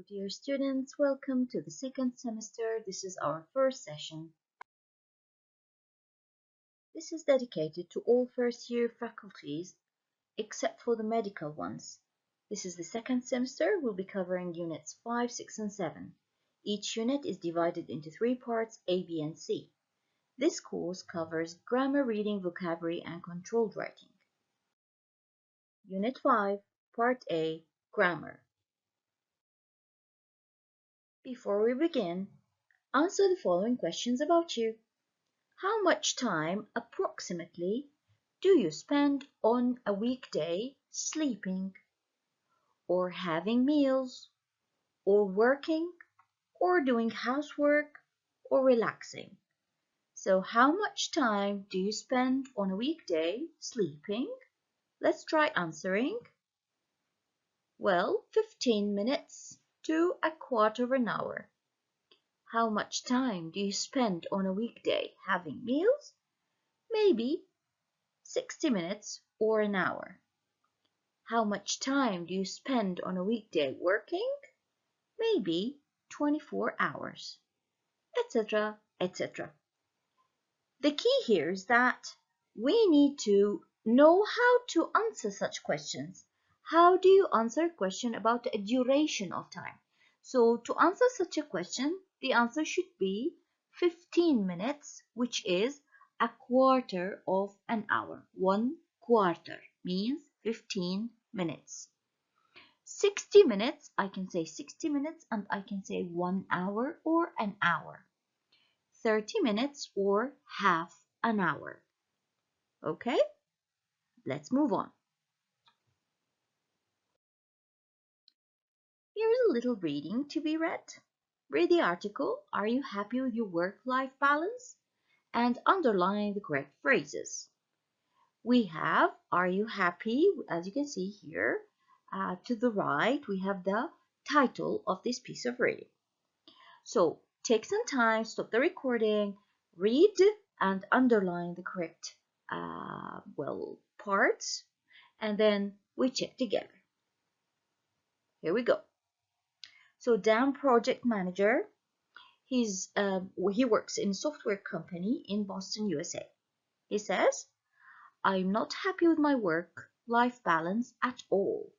Hello dear students, welcome to the second semester. This is our first session. This is dedicated to all first year faculties except for the medical ones. This is the second semester. We'll be covering units 5, 6 and 7. Each unit is divided into 3 parts, A, B and C. This course covers grammar, reading, vocabulary and controlled writing. Unit 5, Part A, Grammar. Before we begin, answer the following questions about you. How much time, approximately, do you spend on a weekday sleeping, or having meals, or working, or doing housework, or relaxing? So how much time do you spend on a weekday sleeping? Let's try answering. Well, 15 minutes to a quarter of an hour. How much time do you spend on a weekday having meals? Maybe 60 minutes or an hour. How much time do you spend on a weekday working? Maybe 24 hours, etc., etc. The key here is that we need to know how to answer such questions. How do you answer a question about the duration of time? So to answer such a question, the answer should be 15 minutes, which is a quarter of an hour. 1 quarter means 15 minutes. 60 minutes, I can say 60 minutes and I can say 1 hour or an hour. 30 minutes or half an hour. Okay, let's move on. Here's a little reading to be read. Read the article, Are you happy with your work-life balance? And underline the correct phrases. We have, Are you happy? As you can see here, to the right, we have the title of this piece of reading. So take some time, stop the recording, read and underline the correct parts, and then we check together. Here we go. So Dan, project manager, he works in a software company in Boston, USA. He says, I'm not happy with my work-life balance at all.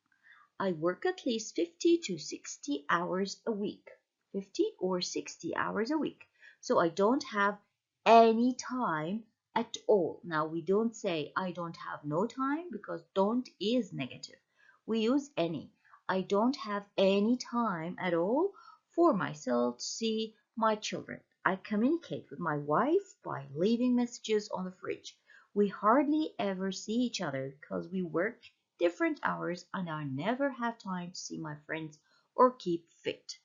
I work at least 50 to 60 hours a week. 50 or 60 hours a week. So I don't have any time at all. Now we don't say I don't have no time because don't is negative. We use any. I don't have any time at all for myself to see my children. I communicate with my wife by leaving messages on the fridge. We hardly ever see each other because we work different hours and I never have time to see my friends or keep fit.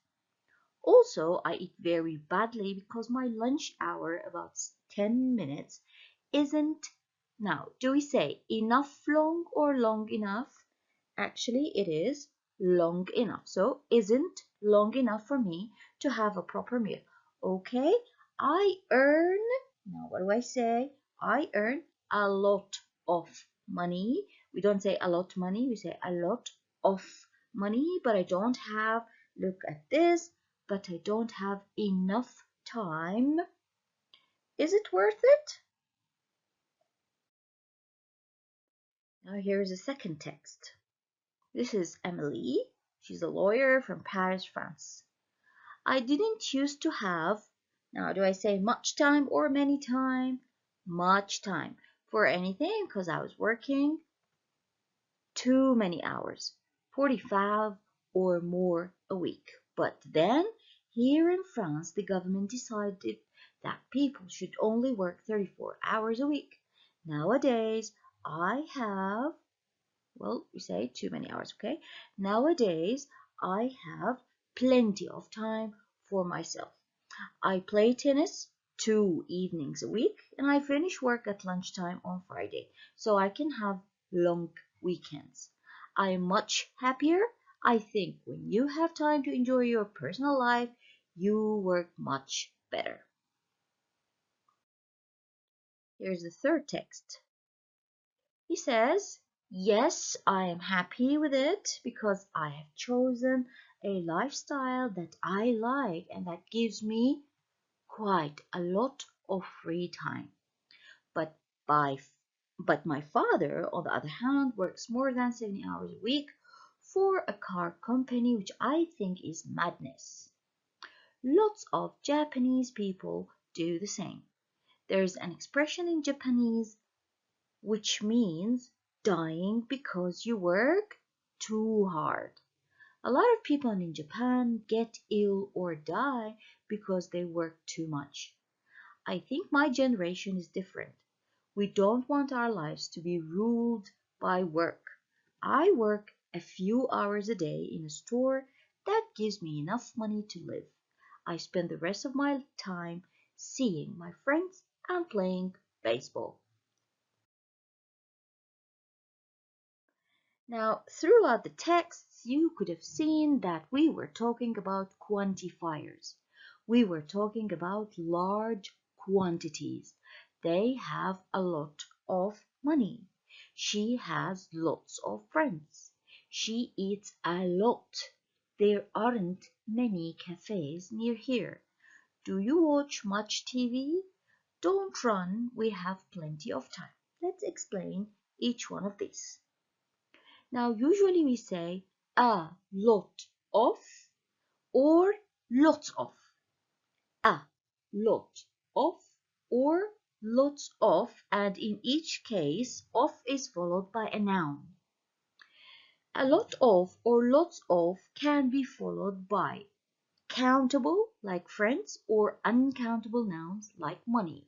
Also, I eat very badly because my lunch hour, about 10 minutes, isn't, now, do we say enough long or long enough? Actually, it is long enough. So, isn't long enough for me to have a proper meal. Okay, I earn, now what do I say? I earn a lot of money. We don't say a lot of money, we say a lot of money, but I don't have, look at this, but I don't have enough time. Is it worth it? Now here's a second text. This is Emily. She's a lawyer from Paris, France. I didn't used to have, now do I say much time or many time? Much time for anything because I was working too many hours, 45 or more a week. But then here in France, the government decided that people should only work 34 hours a week. Nowadays, I have, well, we say too many hours, okay? Nowadays, I have plenty of time for myself. I play tennis 2 evenings a week and I finish work at lunchtime on Friday, so I can have long weekends. I am much happier. I think when you have time to enjoy your personal life, you work much better. Here's the third text. He says, yes, I am happy with it because I have chosen a lifestyle that I like and that gives me quite a lot of free time. But my father, on the other hand, works more than 70 hours a week for a car company, which I think is madness. Lots of Japanese people do the same. There's an expression in Japanese which means dying because you work too hard. A lot of people in Japan get ill or die because they work too much. I think my generation is different. We don't want our lives to be ruled by work. I work a few hours a day in a store that gives me enough money to live. I spend the rest of my time seeing my friends and playing baseball. Now, throughout the texts, you could have seen that we were talking about quantifiers. We were talking about large quantities. They have a lot of money. She has lots of friends. She eats a lot. There aren't many cafes near here. Do you watch much TV? Don't run, we have plenty of time. Let's explain each one of these. Now, usually we say a lot of or lots of. A lot of or lots of, and in each case, of is followed by a noun. A lot of or lots of can be followed by countable, like friends, or uncountable nouns, like money.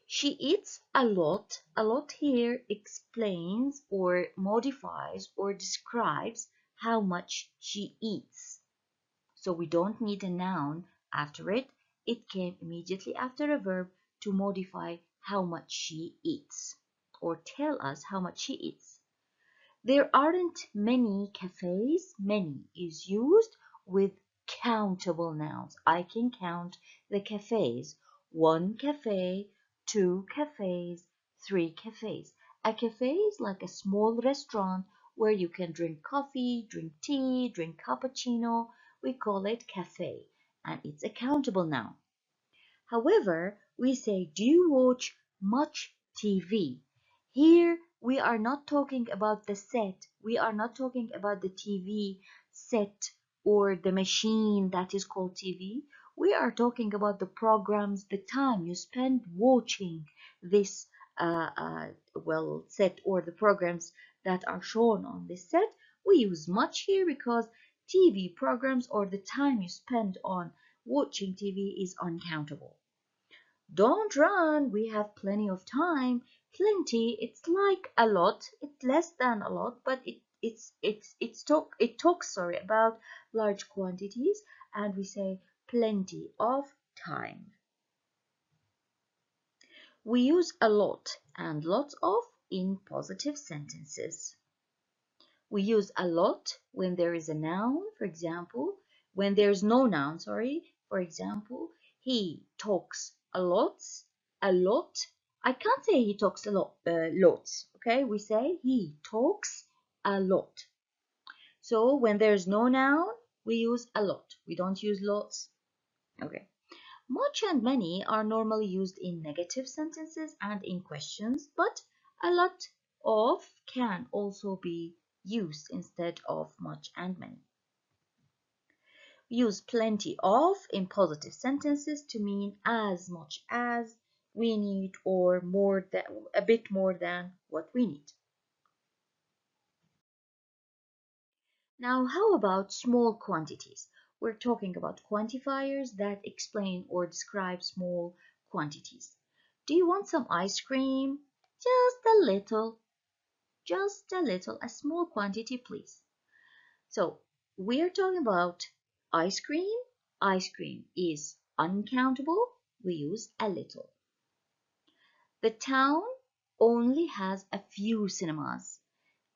She eats a lot. A lot here explains or modifies or describes how much she eats. So we don't need a noun after it. It came immediately after a verb to modify how much she eats or tell us how much she eats. There aren't many cafes. Many is used with countable nouns. I can count the cafes. 1 cafe, 2 cafes, 3 cafes. A cafe is like a small restaurant where you can drink coffee, drink tea, drink cappuccino. We call it cafe, and it's a countable noun. However, we say, do you watch much TV? Here, we are not talking about the set. We are not talking about the TV set or the machine that is called TV. We are talking about the programs, the time you spend watching this set or the programs that are shown on this set. We use much here because TV programs or the time you spend on watching TV is uncountable. Don't run, we have plenty of time. Plenty, it's like a lot, it's less than a lot, but it talks about large quantities, and we say plenty of time. We use a lot and lots of in positive sentences. We use a lot when there is a noun, for example, when there's no noun, for example, he talks a lot. I can't say he talks a lot, lots, okay? We say he talks a lot. So when there's no noun, we use a lot. We don't use lots, okay? Much and many are normally used in negative sentences and in questions, but a lot of can also be used instead of much and many. Use plenty of in positive sentences to mean as much as we need or more than, a bit more than what we need. Now, how about small quantities? We're talking about quantifiers that explain or describe small quantities. Do you want some ice cream? Just a little, a small quantity, please. So, we're talking about ice cream. Ice cream is uncountable. We use a little. The town only has a few cinemas.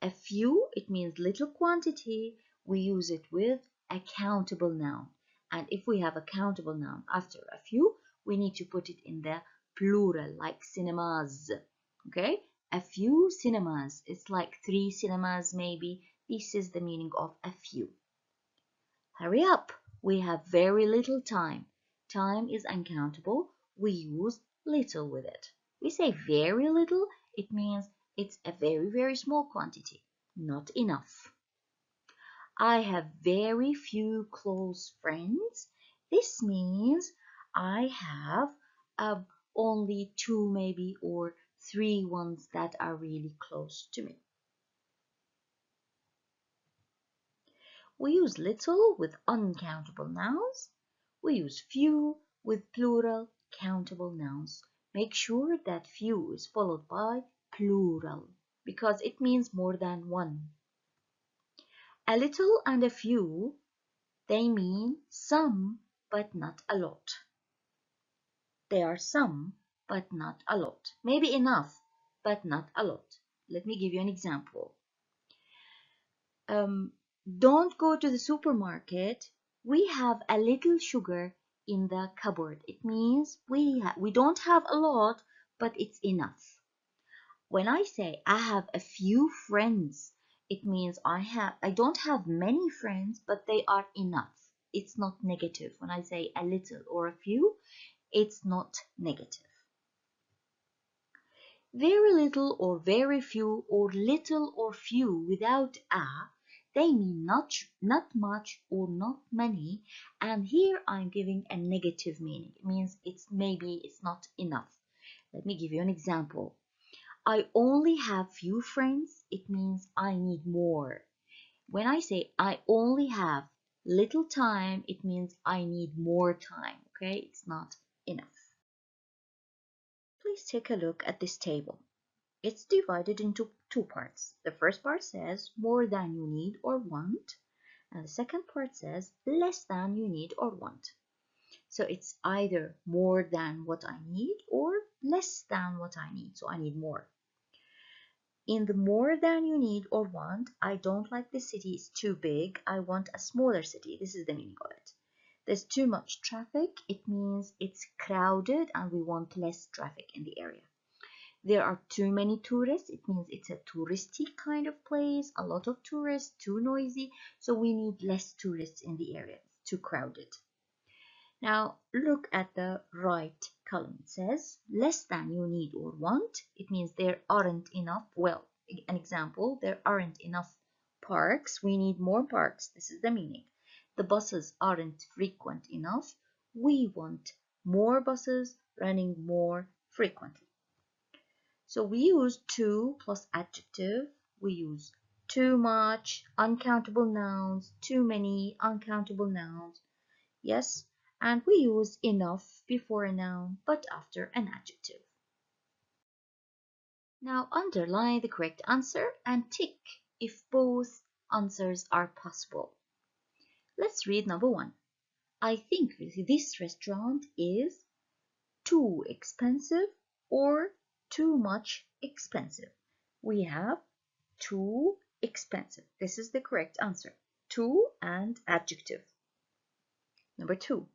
A few, it means little quantity. We use it with a countable noun. And if we have a countable noun after a few, we need to put it in the plural, like cinemas. Okay? A few cinemas. It's like 3 cinemas maybe. This is the meaning of a few. Hurry up, we have very little time. Time is uncountable, we use little with it. We say very little, it means it's a very small quantity, not enough. I have very few close friends. This means I have only 2 maybe or 3 ones that are really close to me. We use little with uncountable nouns. We use few with plural countable nouns. Make sure that few is followed by plural because it means more than one. A little and a few, they mean some but not a lot. They are some but not a lot. Maybe enough but not a lot. Let me give you an example. Don't go to the supermarket. We have a little sugar in the cupboard. It means we don't have a lot, but it's enough. When I say I have a few friends, it means I don't have many friends, but they are enough. It's not negative. When I say a little or a few, it's not negative. Very little or very few or little or few without a, they mean not much or not many, and here I'm giving a negative meaning. It means it's not enough. Let me give you an example. I only have few friends, it means I need more. When I say I only have little time, it means I need more time, okay? It's not enough. Please take a look at this table. It's divided into 2 parts. The first part says more than you need or want, and the second part says less than you need or want. So it's either more than what I need or less than what I need, so I need more. In the more than you need or want, I don't like the city, it's too big, I want a smaller city. This is the meaning of it. There's too much traffic, it means it's crowded and we want less traffic in the area. There are too many tourists, it means it's a touristy kind of place, a lot of tourists, too noisy, so we need less tourists in the area, it's too crowded. Now look at the right column. It says less than you need or want. It means there aren't enough. Well, an example, there aren't enough parks. We need more parks. This is the meaning. The buses aren't frequent enough. We want more buses running more frequently. So we use too plus adjective. We use too much, uncountable nouns, too many, uncountable nouns. Yes, and we use enough before a noun but after an adjective. Now underline the correct answer and tick if both answers are possible. Let's read number 1. I think this restaurant is too expensive or too much expensive. We have too expensive. This is the correct answer. Too and adjective. Number 2.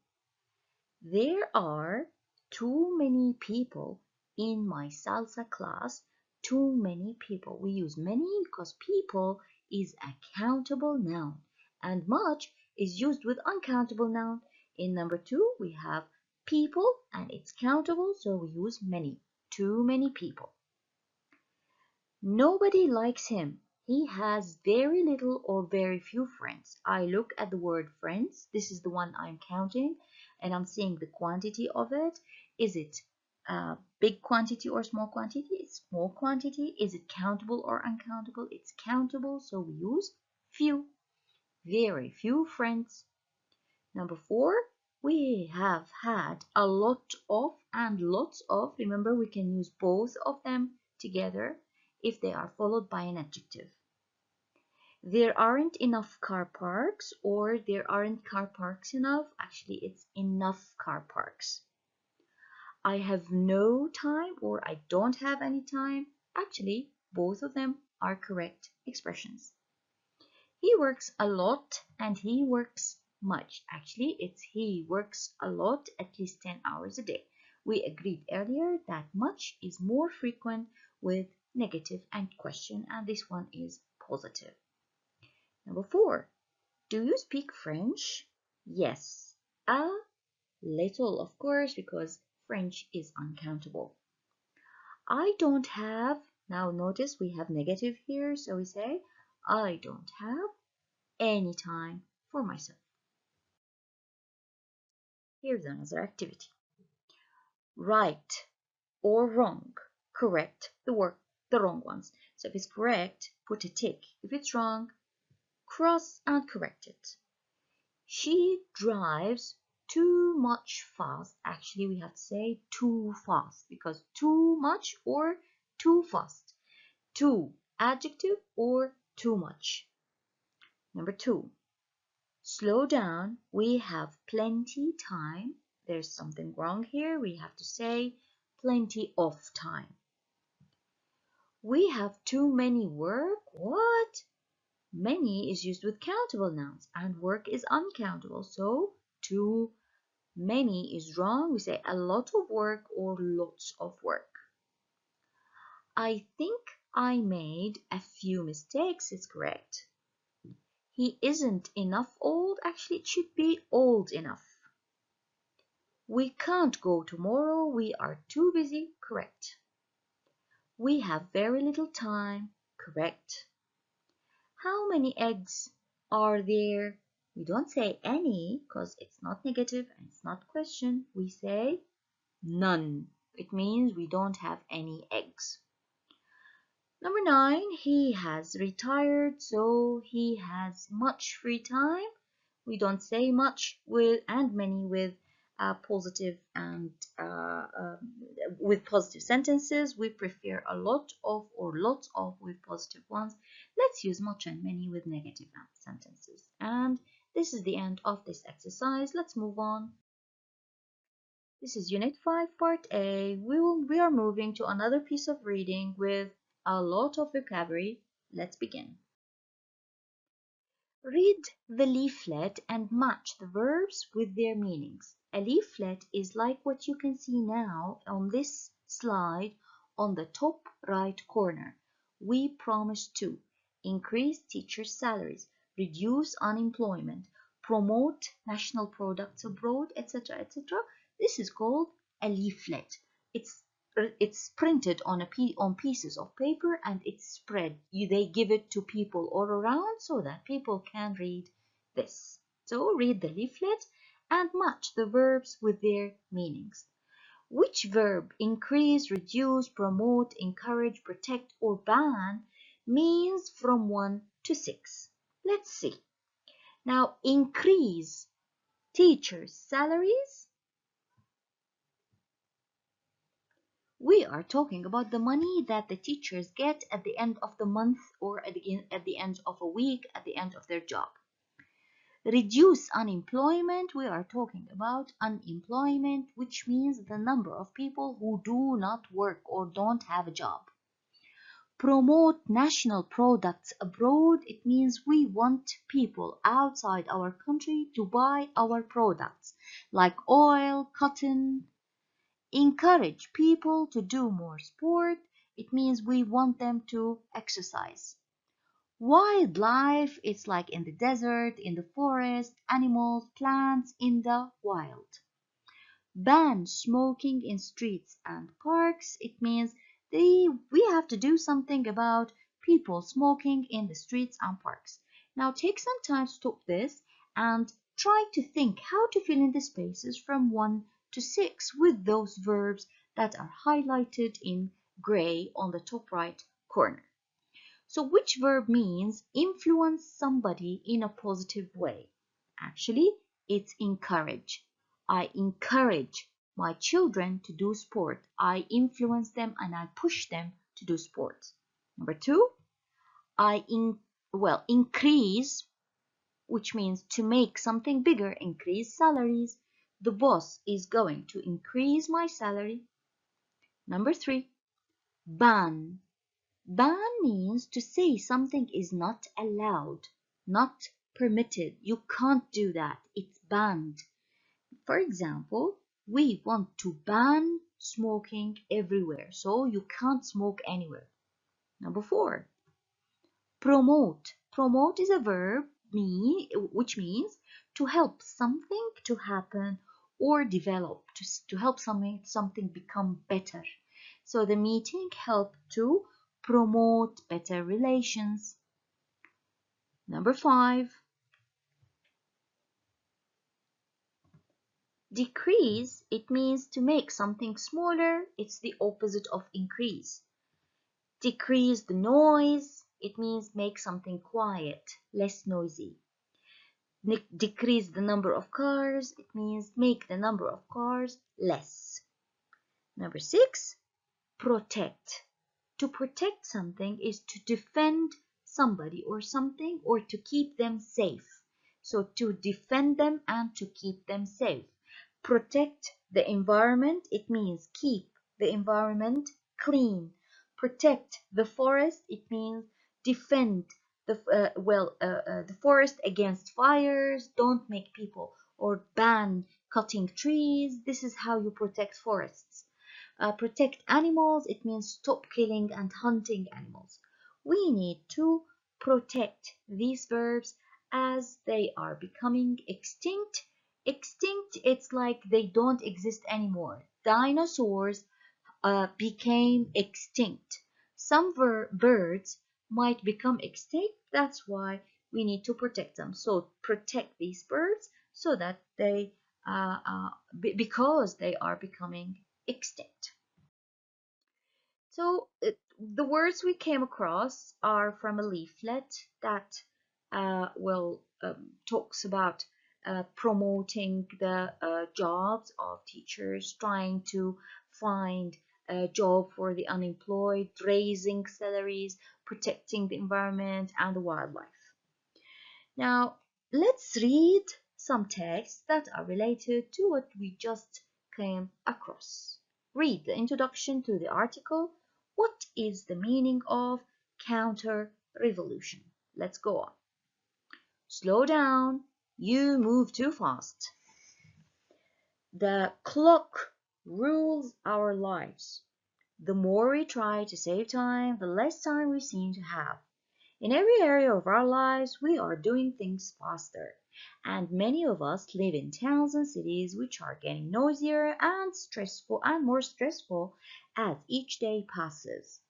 There are too many people in my salsa class. Too many people. We use many because people is a countable noun and much is used with uncountable noun. In number 2 we have people and it's countable, so we use many. Too many people. Nobody likes him. He has very little or very few friends. I look at the word friends. This is the one I'm counting and I'm seeing the quantity of it. Is it a big quantity or small quantity? It's small quantity. Is it countable or uncountable? It's countable, so we use few. Very few friends. Number 4, we have had a lot of and lots of. Remember, we can use both of them together if they are followed by an adjective. There aren't enough car parks or there aren't car parks enough. Actually, it's enough car parks. I have no time or I don't have any time. Actually, both of them are correct expressions. He works a lot and he works much. Actually, it's he works a lot, at least 10 hours a day. We agreed earlier that much is more frequent with negative and question, and this one is positive. Number 4, Do you speak French? Yes, a little, of course, because French is uncountable. I don't have, now notice we have negative here, so we say, I don't have any time for myself. Here's another activity. Right or wrong, correct the wrong ones. So if it's correct, put a tick. If it's wrong, cross and correct it. She drives too much fast. Actually, we have to say too fast because too much or too fast. Too, adjective or too much. Number 2, slow down. We have plenty time. There's something wrong here. We have to say plenty of time. We have too many work. What? Many is used with countable nouns and work is uncountable. So too many is wrong. We say a lot of work or lots of work. I think I made a few mistakes is correct. He isn't enough old. Actually, it should be old enough. We can't go tomorrow. We are too busy. Correct. We have very little time. Correct. How many eggs are there? We don't say any because it's not negative and it's not question. We say none. It means we don't have any eggs. Number 9, he has retired, so he has much free time. We don't say much with and many with positive and with positive sentences. We prefer a lot of or lots of with positive ones. Let's use much and many with negative sentences. And this is the end of this exercise. Let's move on. This is Unit 5, Part A. We are moving to another piece of reading with a lot of vocabulary. Let's begin. Read the leaflet and match the verbs with their meanings. A leaflet is like what you can see now on this slide on the top right corner. We promise to increase teachers' salaries, reduce unemployment, promote national products abroad, etc., etc. This is called a leaflet. It's printed on pieces of paper and it's spread. They give it to people all around so that people can read this. So read the leaflet and match the verbs with their meanings. Which verb, increase, reduce, promote, encourage, protect, or ban, means from 1 to 6? Let's see. Now, increase teachers' salaries. We are talking about the money that the teachers get at the end of the month or at the end of a week, at the end of their job. Reduce unemployment. We are talking about unemployment, which means the number of people who do not work or don't have a job. Promote national products abroad. It means we want people outside our country to buy our products like oil, cotton. Encourage people to do more sport. It means we want them to exercise. Wildlife, it's like in the desert, in the forest, animals, plants in the wild. Ban smoking in streets and parks. It means we have to do something about people smoking in the streets and parks. Now take some time to stop this and try to think how to fill in the spaces from 1 to 6 with those verbs that are highlighted in gray on the top right corner. So which verb means influence somebody in a positive way? Actually, it's encourage. I encourage my children to do sport. I influence them and I push them to do sport. Number 2, increase, which means to make something bigger, increase salaries. The boss is going to increase my salary. Number 3, ban. Ban means to say something is not allowed, not permitted. You can't do that. It's banned. For example, we want to ban smoking everywhere, so you can't smoke anywhere. Number 4, promote. Promote is a verb which means to help something to happen or develop, to help something become better. So the meeting helped to promote better relations. Number 5. Decrease, it means to make something smaller. It's the opposite of increase. Decrease the noise, it means make something quiet, less noisy. Decrease the number of cars, it means make the number of cars less. Number 6, protect. To protect something is to defend somebody or something, or to keep them safe. So to defend them and to keep them safe. Protect the environment, it means keep the environment clean. Protect the forest, it means defend the forest against fires. Don't make people or ban cutting trees. This is how you protect forests. Protect animals, it means stop killing and hunting animals. We need to protect these verbs as they are becoming extinct. Extinct, it's like they don't exist anymore. Dinosaurs became extinct. Some birds might become extinct. That's why we need to protect them. So protect these birds so that they, because they are becoming extinct. So the words we came across are from a leaflet that talks about promoting the jobs of teachers, trying to find a job for the unemployed, raising salaries, protecting the environment and the wildlife. Now, let's read some texts that are related to what we just came across. Read the introduction to the article. What is the meaning of counter-revolution? Let's go on. Slow down. You move too fast. The clock rules our lives. The more we try to save time, the less time we seem to have. In every area of our lives, we are doing things faster, and many of us live in towns and cities which are getting noisier and stressful and more stressful as each day passes.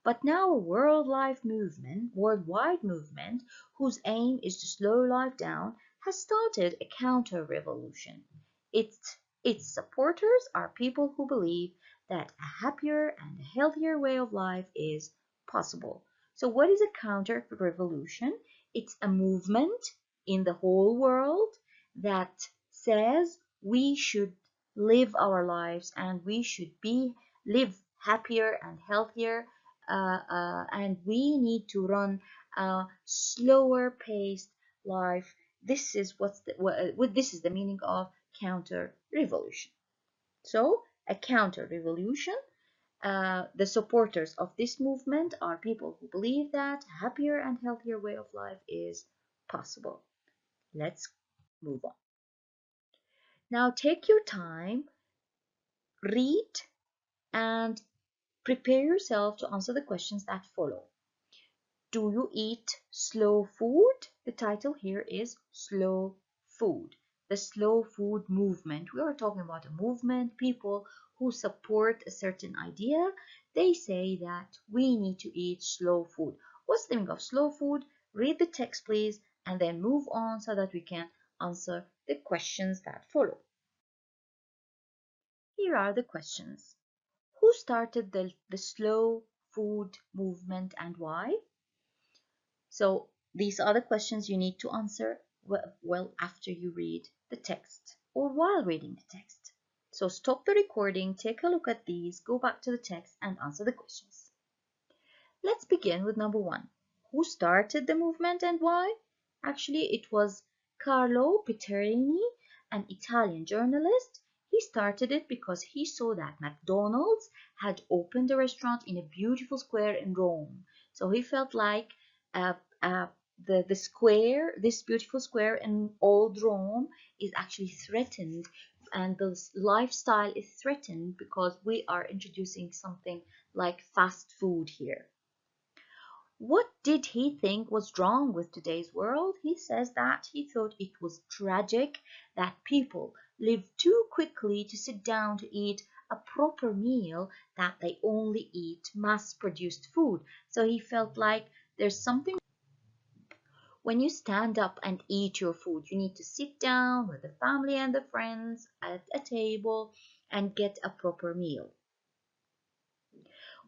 But now a worldwide movement, whose aim is to slow life down, has started a counter-revolution. Its supporters are people who believe that a happier and a healthier way of life is possible. So what is a counter-revolution? It's a movement in the whole world that says we should live our lives and we should live happier and healthier, and we need to run a slower paced life. This is this is the meaning of counter-revolution. So a counter-revolution, the supporters of this movement are people who believe that a happier and healthier way of life is possible. Let's move on. Now take your time, read, and prepare yourself to answer the questions that follow. Do you eat slow food? The title here is Slow Food. The slow food movement. We are talking about a movement, people who support a certain idea. They say that we need to eat slow food. What's the meaning of slow food? Read the text, please, and then move on so that we can answer the questions that follow. Here are the questions. Who started the slow food movement and why? So these are the questions you need to answer well after you read the text or while reading the text. So stop the recording, take a look at these, go back to the text and answer the questions. Let's begin with number 1. Who started the movement and why? Actually, it was Carlo Peterini, an Italian journalist. He started it because he saw that McDonald's had opened a restaurant in a beautiful square in Rome. So he felt like the square, this beautiful square in old Rome, is actually threatened, and the lifestyle is threatened because we are introducing something like fast food here. What did he think was wrong with today's world? He says that he thought it was tragic that people live too quickly to sit down to eat a proper meal, that they only eat mass-produced food. So he felt like there's something. When you stand up and eat your food, you need to sit down with the family and the friends at a table and get a proper meal.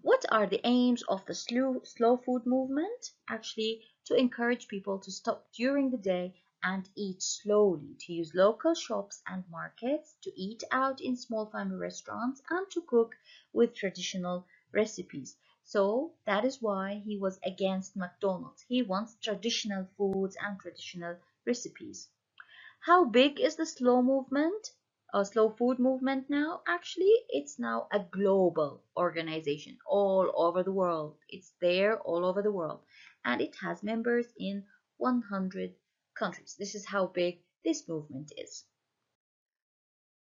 What are the aims of the slow food movement? Actually, to encourage people to stop during the day and eat slowly, to use local shops and markets, to eat out in small family restaurants, and to cook with traditional recipes. So that is why he was against McDonald's. He wants traditional foods and traditional recipes. How big is the slow food movement now? Actually, it's now a global organization all over the world. It's there all over the world, and it has members in 100 countries. This is how big this movement is.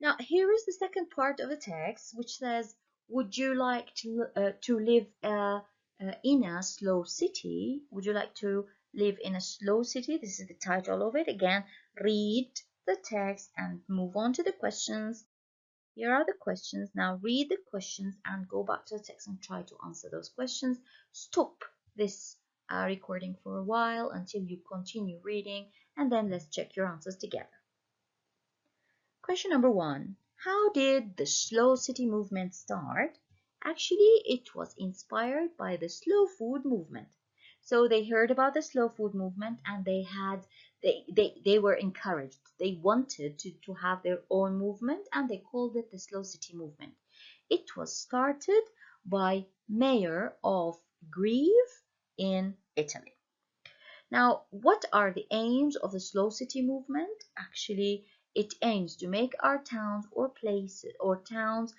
Now, here is the second part of the text, which says, would you like to live in a slow city? Would you like to live in a slow city? This is the title of it. Again, read the text and move on to the questions. Here are the questions. Now read the questions and go back to the text and try to answer those questions. Stop this recording for a while until you continue reading, and then let's check your answers together. Question number 1. How did the slow city movement start? Actually, it was inspired by the slow food movement. So they heard about the slow food movement, and they were encouraged. They wanted to have their own movement, and they called it the slow city movement. It was started by mayor of Grève in Italy. Now, what are the aims of the slow city movement? Actually, it aims to make our towns or places or towns,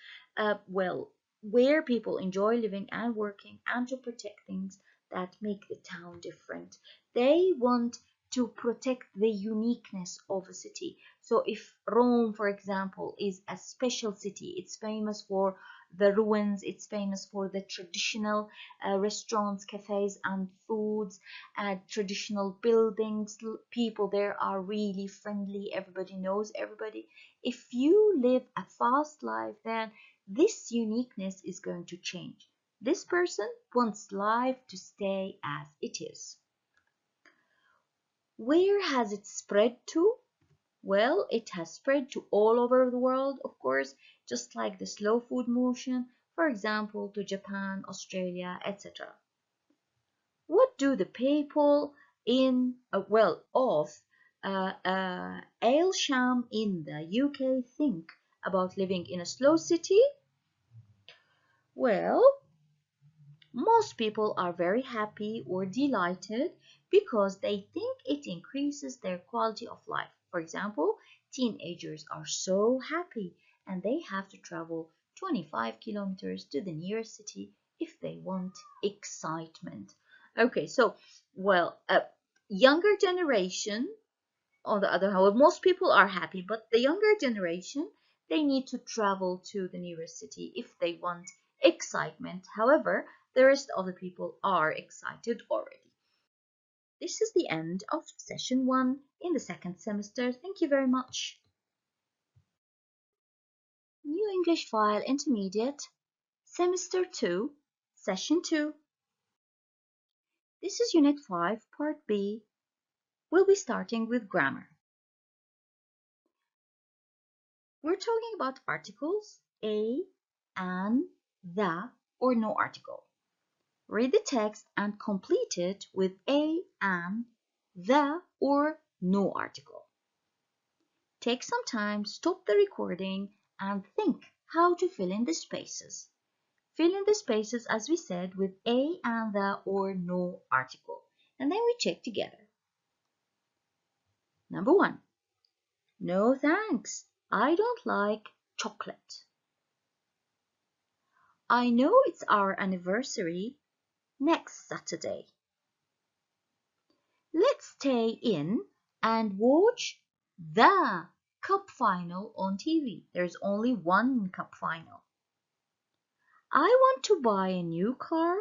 well, where people enjoy living and working, and to protect things that make the town different. They want to protect the uniqueness of a city. So if Rome, for example, is a special city, it's famous for the ruins, it's famous for the traditional restaurants, cafes, and foods, traditional buildings. People there are really friendly. Everybody knows everybody. If you live a fast life, then this uniqueness is going to change. This person wants life to stay as it is. Where has it spread to? Well, it has spread to all over the world, of course, just like the slow food motion, for example, to Japan, Australia, etc. What do the people in, of Aylsham in the UK think about living in a slow city? Well, most people are very happy or delighted because they think it increases their quality of life. For example, teenagers are so happy and they have to travel 25 kilometers to the nearest city if they want excitement. Okay, so, younger generation, on the other hand, well, most people are happy, but the younger generation, they need to travel to the nearest city if they want excitement. However, the rest of the people are excited already. This is the end of session 1 in the second semester. Thank you very much. New English File Intermediate, Semester 2, Session 2. This is Unit 5, Part B. We'll be starting with grammar. We're talking about articles, a, an, the, or no article. Read the text and complete it with a, an, the, or no article. Take some time, stop the recording, and think how to fill in the spaces. Fill in the spaces, as we said, with a, and, the, or no article. And then we check together. Number 1. No thanks. I don't like chocolate. I know it's our anniversary next Saturday. Let's stay in and watch the cup final on TV. There's only one cup final. I want to buy a new car.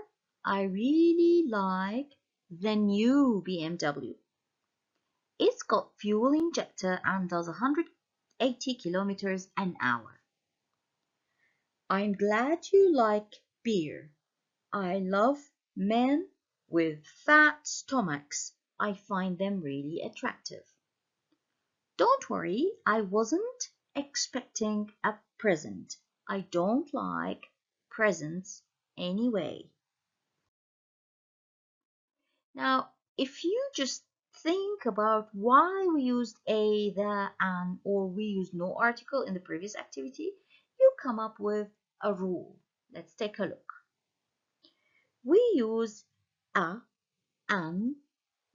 I really like the new BMW. It's got fuel injector and does 180 kilometers an hour. I'm glad you like beer. I love men with fat stomachs. I find them really attractive. Don't worry, I wasn't expecting a present. I don't like presents anyway. Now, if you just think about why we used a, the, an, or we used no article in the previous activity, you come up with a rule. Let's take a look. We use a, an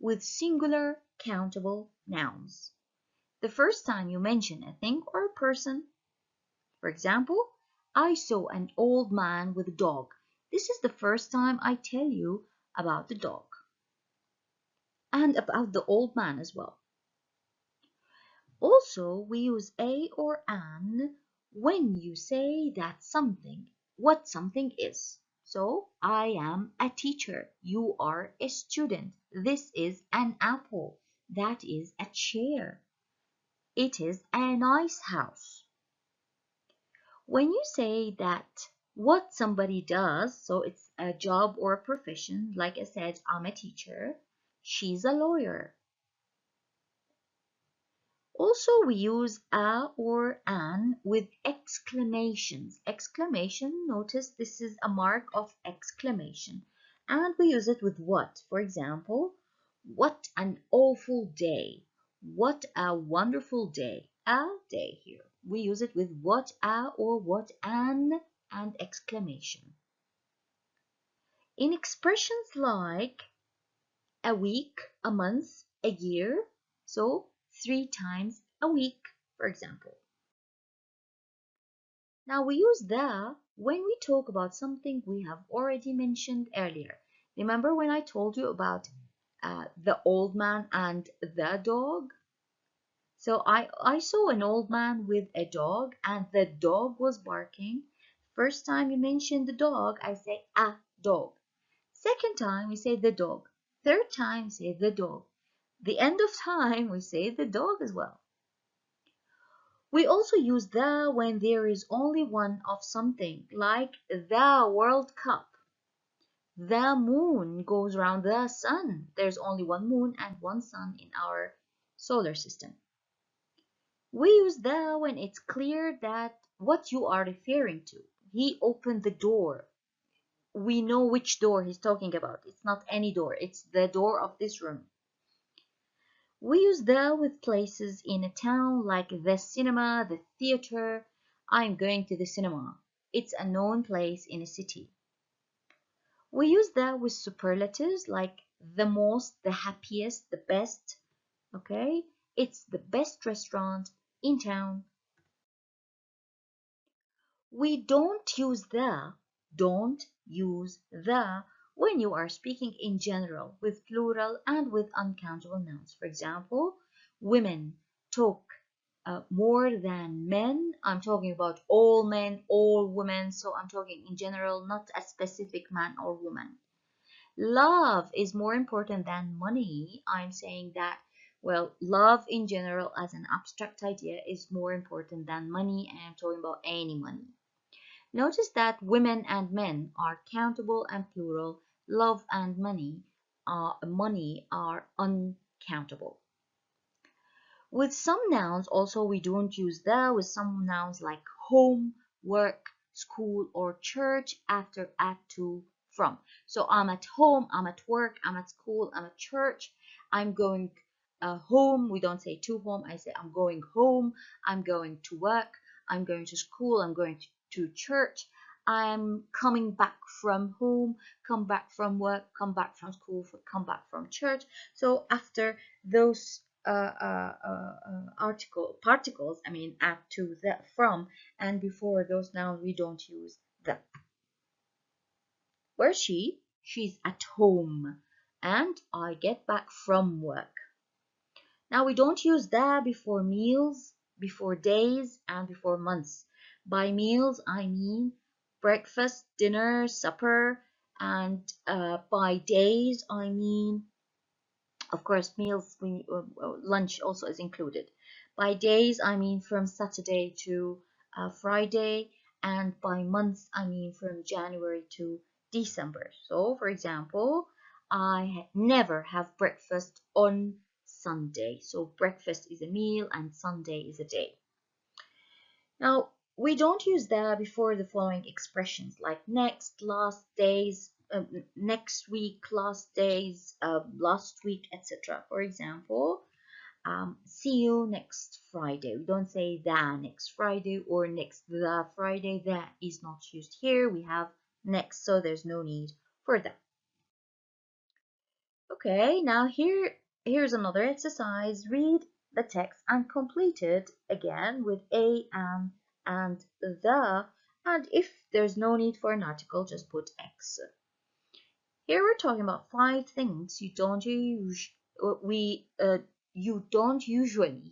with singular countable nouns. The first time you mention a thing or a person, for example, I saw an old man with a dog. This is the first time I tell you about the dog and about the old man as well. Also, we use a or an when you say that something, what something is. So, I am a teacher. You are a student. This is an apple. That is a chair. It is a nice house. When you say that what somebody does, so it's a job or a profession, like I said, I'm a teacher, she's a lawyer. Also, we use a or an with exclamations. Exclamation, notice this is a mark of exclamation. And we use it with what? For example, what an awful day. What a wonderful day. A day here. We use it with what a or what an and exclamation. In expressions like a week, a month, a year, so 3 times a week, for example. Now we use the when we talk about something we have already mentioned earlier. Remember when I told you about the old man and the dog? So I saw an old man with a dog and the dog was barking. First time you mention the dog, I say a dog. Second time we say the dog. Third time we say the dog. The end of time we say the dog as well. We also use the when there is only one of something, like the World Cup. The moon goes around the sun. There's only one moon and one sun in our solar system. We use the when it's clear that what you are referring to. He opened the door. We know which door he's talking about. It's not any door. It's the door of this room. We use the with places in a town like the cinema, the theater. I'm going to the cinema. It's a known place in a city. We use the with superlatives like the most, the happiest, the best. Okay? It's the best restaurant in town. We don't use the when you are speaking in general with plural and with uncountable nouns. For example, women talk more than men. I'm talking about all men, all women, so I'm talking in general, not a specific man or woman. Love is more important than money. I'm saying that, well, love in general as an abstract idea is more important than money, and I'm talking about any money. Notice that women and men are countable and plural. Love and money are uncountable. With some nouns also we don't use the with some nouns like home, work, school, or church after at, to, from. So I'm at home, I'm at work, I'm at school, I'm at church. I'm going home. We don't say to home. I say I'm going home, I'm going to work, I'm going to school, I'm going to church. I'm coming back from home, come back from work, come back from school, come back from church. So after those particles, I mean at, to, the, from, and before those nouns we don't use the. Where's she? She's at home, and I get back from work. Now we don't use the before meals, before days, and before months. By meals I mean breakfast, dinner, supper, And by days, I mean, of course, meals, lunch also is included. By days, I mean from Saturday to Friday, and by months, I mean from January to December. So, for example, I never have breakfast on Sunday. So, breakfast is a meal and Sunday is a day. Now, we don't use the before the following expressions like next, last days, next week, last days, last week, etc. For example, see you next Friday. We don't say the next Friday or next the Friday. That is not used here. We have next, so there's no need for that. Okay, now here's another exercise. Read the text and complete it again with a and the, and if there's no need for an article, just put X. Here we're talking about 5 things you don't usually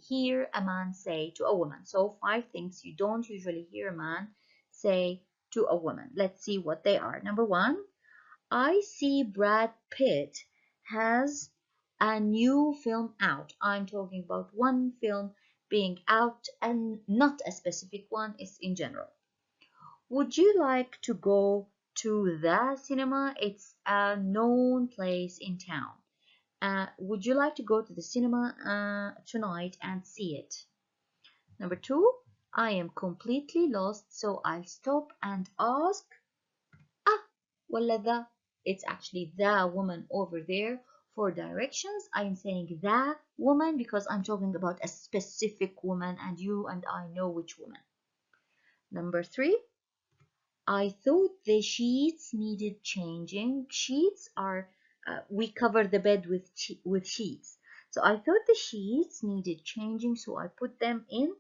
hear a man say to a woman. So 5 things you don't usually hear a man say to a woman. Let's see what they are. Number 1, I see Brad Pitt has a new film out. I'm talking about one film being out and not a specific one, it's in general. Would you like to go to the cinema? It's a known place in town. Would you like to go to the cinema tonight and see it? Number 2, I am completely lost, so I'll stop and ask. Wala the. It's actually the woman over there for directions. I'm saying the woman because I'm talking about a specific woman, and you and I know which woman. Number 3, I thought the sheets needed changing. Sheets are, we cover the bed with sheets. So I thought the sheets needed changing, so I put them in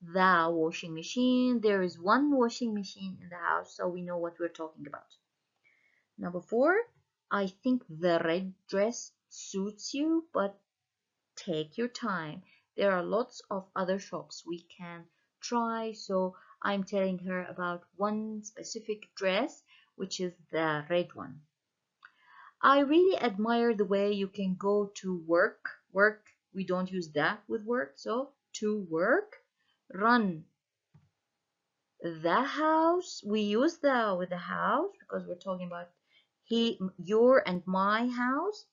the washing machine. There is one washing machine in the house, so we know what we're talking about. Number 4, I think the red dress suits you, but take your time. There are lots of other shops we can try, so I'm telling her about one specific dress, which is the red one. I really admire the way you can go to work. Work, we don't use that with work, so to work. Run the house, we use the with the house because we're talking about your and my house,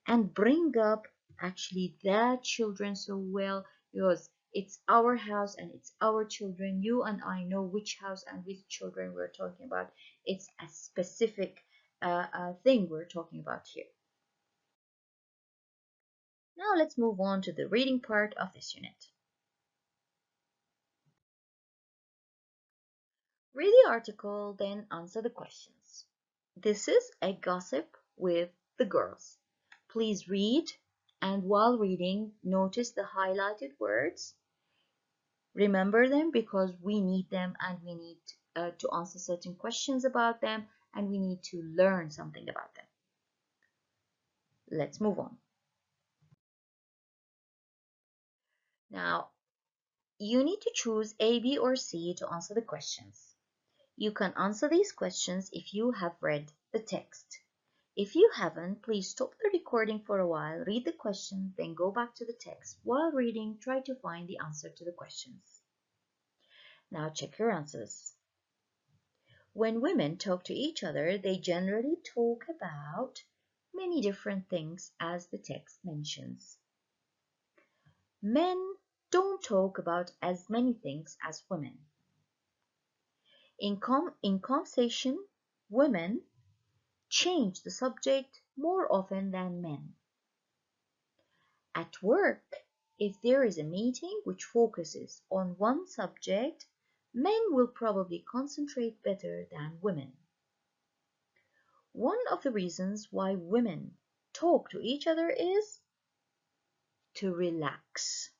and bring up actually the children so well because it's our house and it's our children. You and I know which house and which children we're talking about. It's a specific thing we're talking about here. Now let's move on to the reading part of this unit. Read the article, then answer the questions. This is a gossip with the girls. Please read, and while reading, notice the highlighted words. Remember them because we need them, and we need to answer certain questions about them, and we need to learn something about them. Let's move on. Now, you need to choose A, B, or C to answer the questions. You can answer these questions if you have read the text. If you haven't, please stop the recording for a while, read the question, then go back to the text. While reading, try to find the answer to the questions. Now check your answers. When women talk to each other, they generally talk about many different things, as the text mentions. Men don't talk about as many things as women. In conversation, women change the subject more often than men. At work, if there is a meeting which focuses on one subject, men will probably concentrate better than women. One of the reasons why women talk to each other is to relax.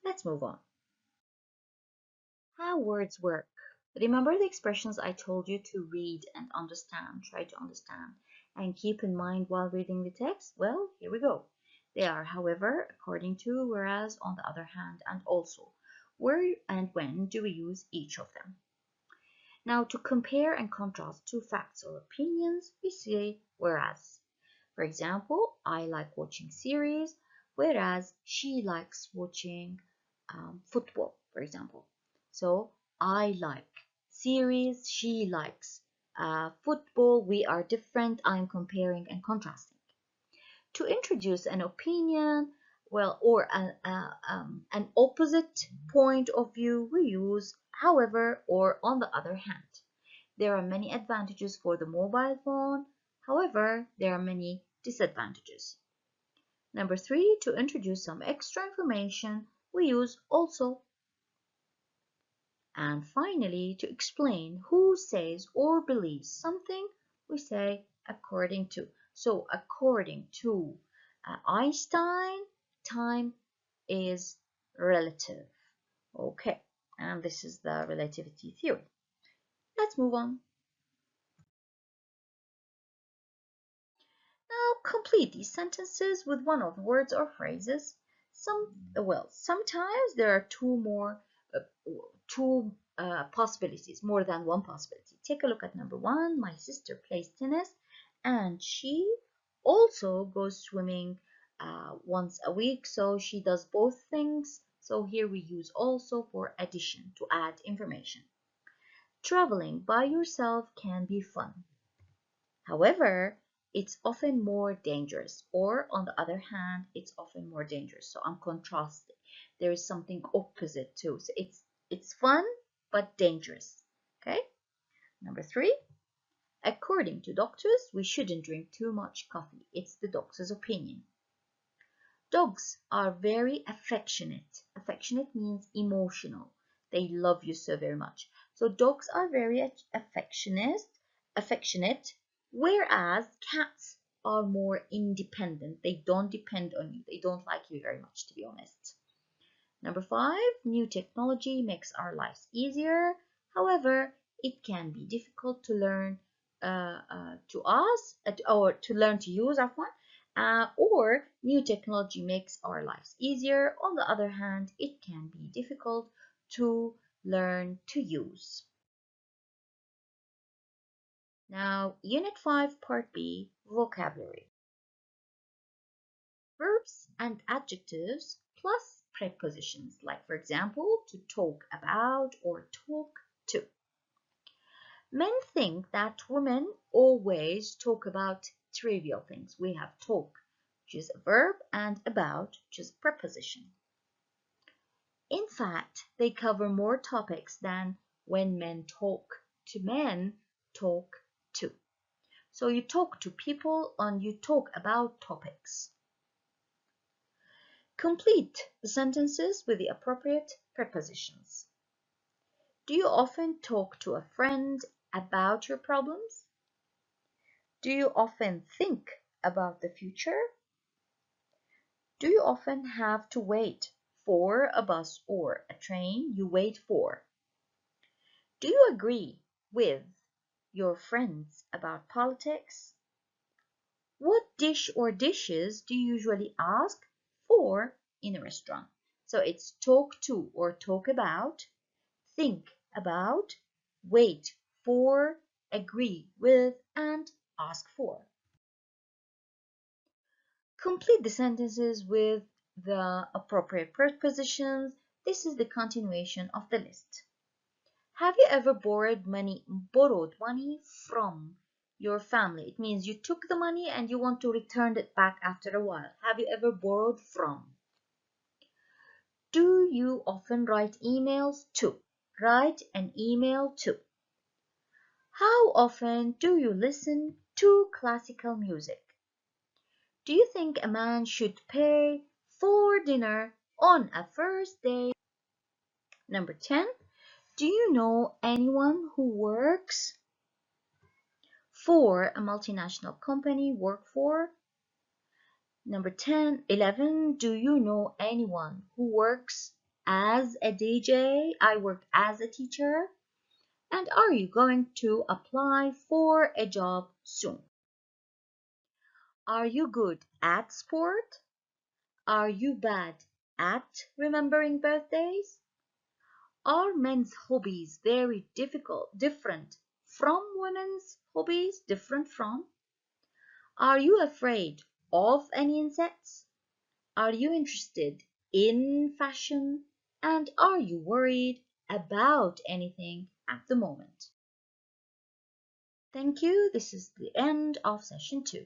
Let's move on. How words work. Remember the expressions I told you to read and understand, try to understand, and keep in mind while reading the text? Well, here we go. They are, however, according to, whereas, on the other hand, and also. Where and when do we use each of them? Now, to compare and contrast two facts or opinions, we say whereas. For example, I like watching series, whereas she likes watching football, for example. So, I like series, she likes football. We are different. I'm comparing and contrasting. To introduce an opinion, well, or an opposite point of view, we use however or on the other hand. There are many advantages for the mobile phone. However, there are many disadvantages. Number 3, to introduce some extra information, we use also. And finally, to explain who says or believes something, we say according to. So according to Einstein, time is relative. Okay, and this is the relativity theory. Let's move on. Now complete these sentences with one of the words or phrases. Sometimes there are two possibilities, more than one possibility. Take a look at number 1. My sister plays tennis and she also goes swimming once a week, so she does both things. So here we use also for addition, to add information. Traveling by yourself can be fun. However, it's often more dangerous, or on the other hand, it's often more dangerous. So I'm contrasting. There is something opposite too. So it's fun but dangerous. Okay? Number 3, according to doctors, we shouldn't drink too much coffee. It's the doctor's opinion. Dogs are very affectionate. Affectionate means emotional. They love you so very much. So dogs are very affectionate, whereas cats are more independent. They don't depend on you. They don't like you very much, to be honest. Number 5, new technology makes our lives easier. However, it can be difficult to learn to learn to use, or new technology makes our lives easier. On the other hand, it can be difficult to learn to use. Now, Unit 5, Part B, Vocabulary. Verbs and adjectives plus prepositions, like for example, to talk about or talk to. Men think that women always talk about trivial things. We have talk, which is a verb, and about, which is a preposition. In fact, they cover more topics than when men talk to men talk to. So you talk to people and you talk about topics. Complete the sentences with the appropriate prepositions. Do you often talk to a friend about your problems? Do you often think about the future? Do you often have to wait for a bus or a train you wait for? Do you agree with your friends about politics? What dish or dishes do you usually ask for in a restaurant? So it's talk to or talk about, think about, wait for, agree with, and ask for. Complete the sentences with the appropriate prepositions. This is the continuation of the list. Have you ever borrowed money from your family? It means you took the money and you want to return it back after a while. Have you ever borrowed from? Do you often write emails to? Write an email to. How often do you listen to classical music? Do you think a man should pay for dinner on a first date? Number 10. Do you know anyone who works for a multinational company? Work for? Number 11. Do you know anyone who works as a DJ? I work as a teacher. And are you going to apply for a job soon? Are you good at sport? Are you bad at remembering birthdays? Are men's hobbies very different from women's hobbies? Different from? Are you afraid of any insects? Are you interested in fashion? And are you worried about anything at the moment? Thank you. This is the end of session 2.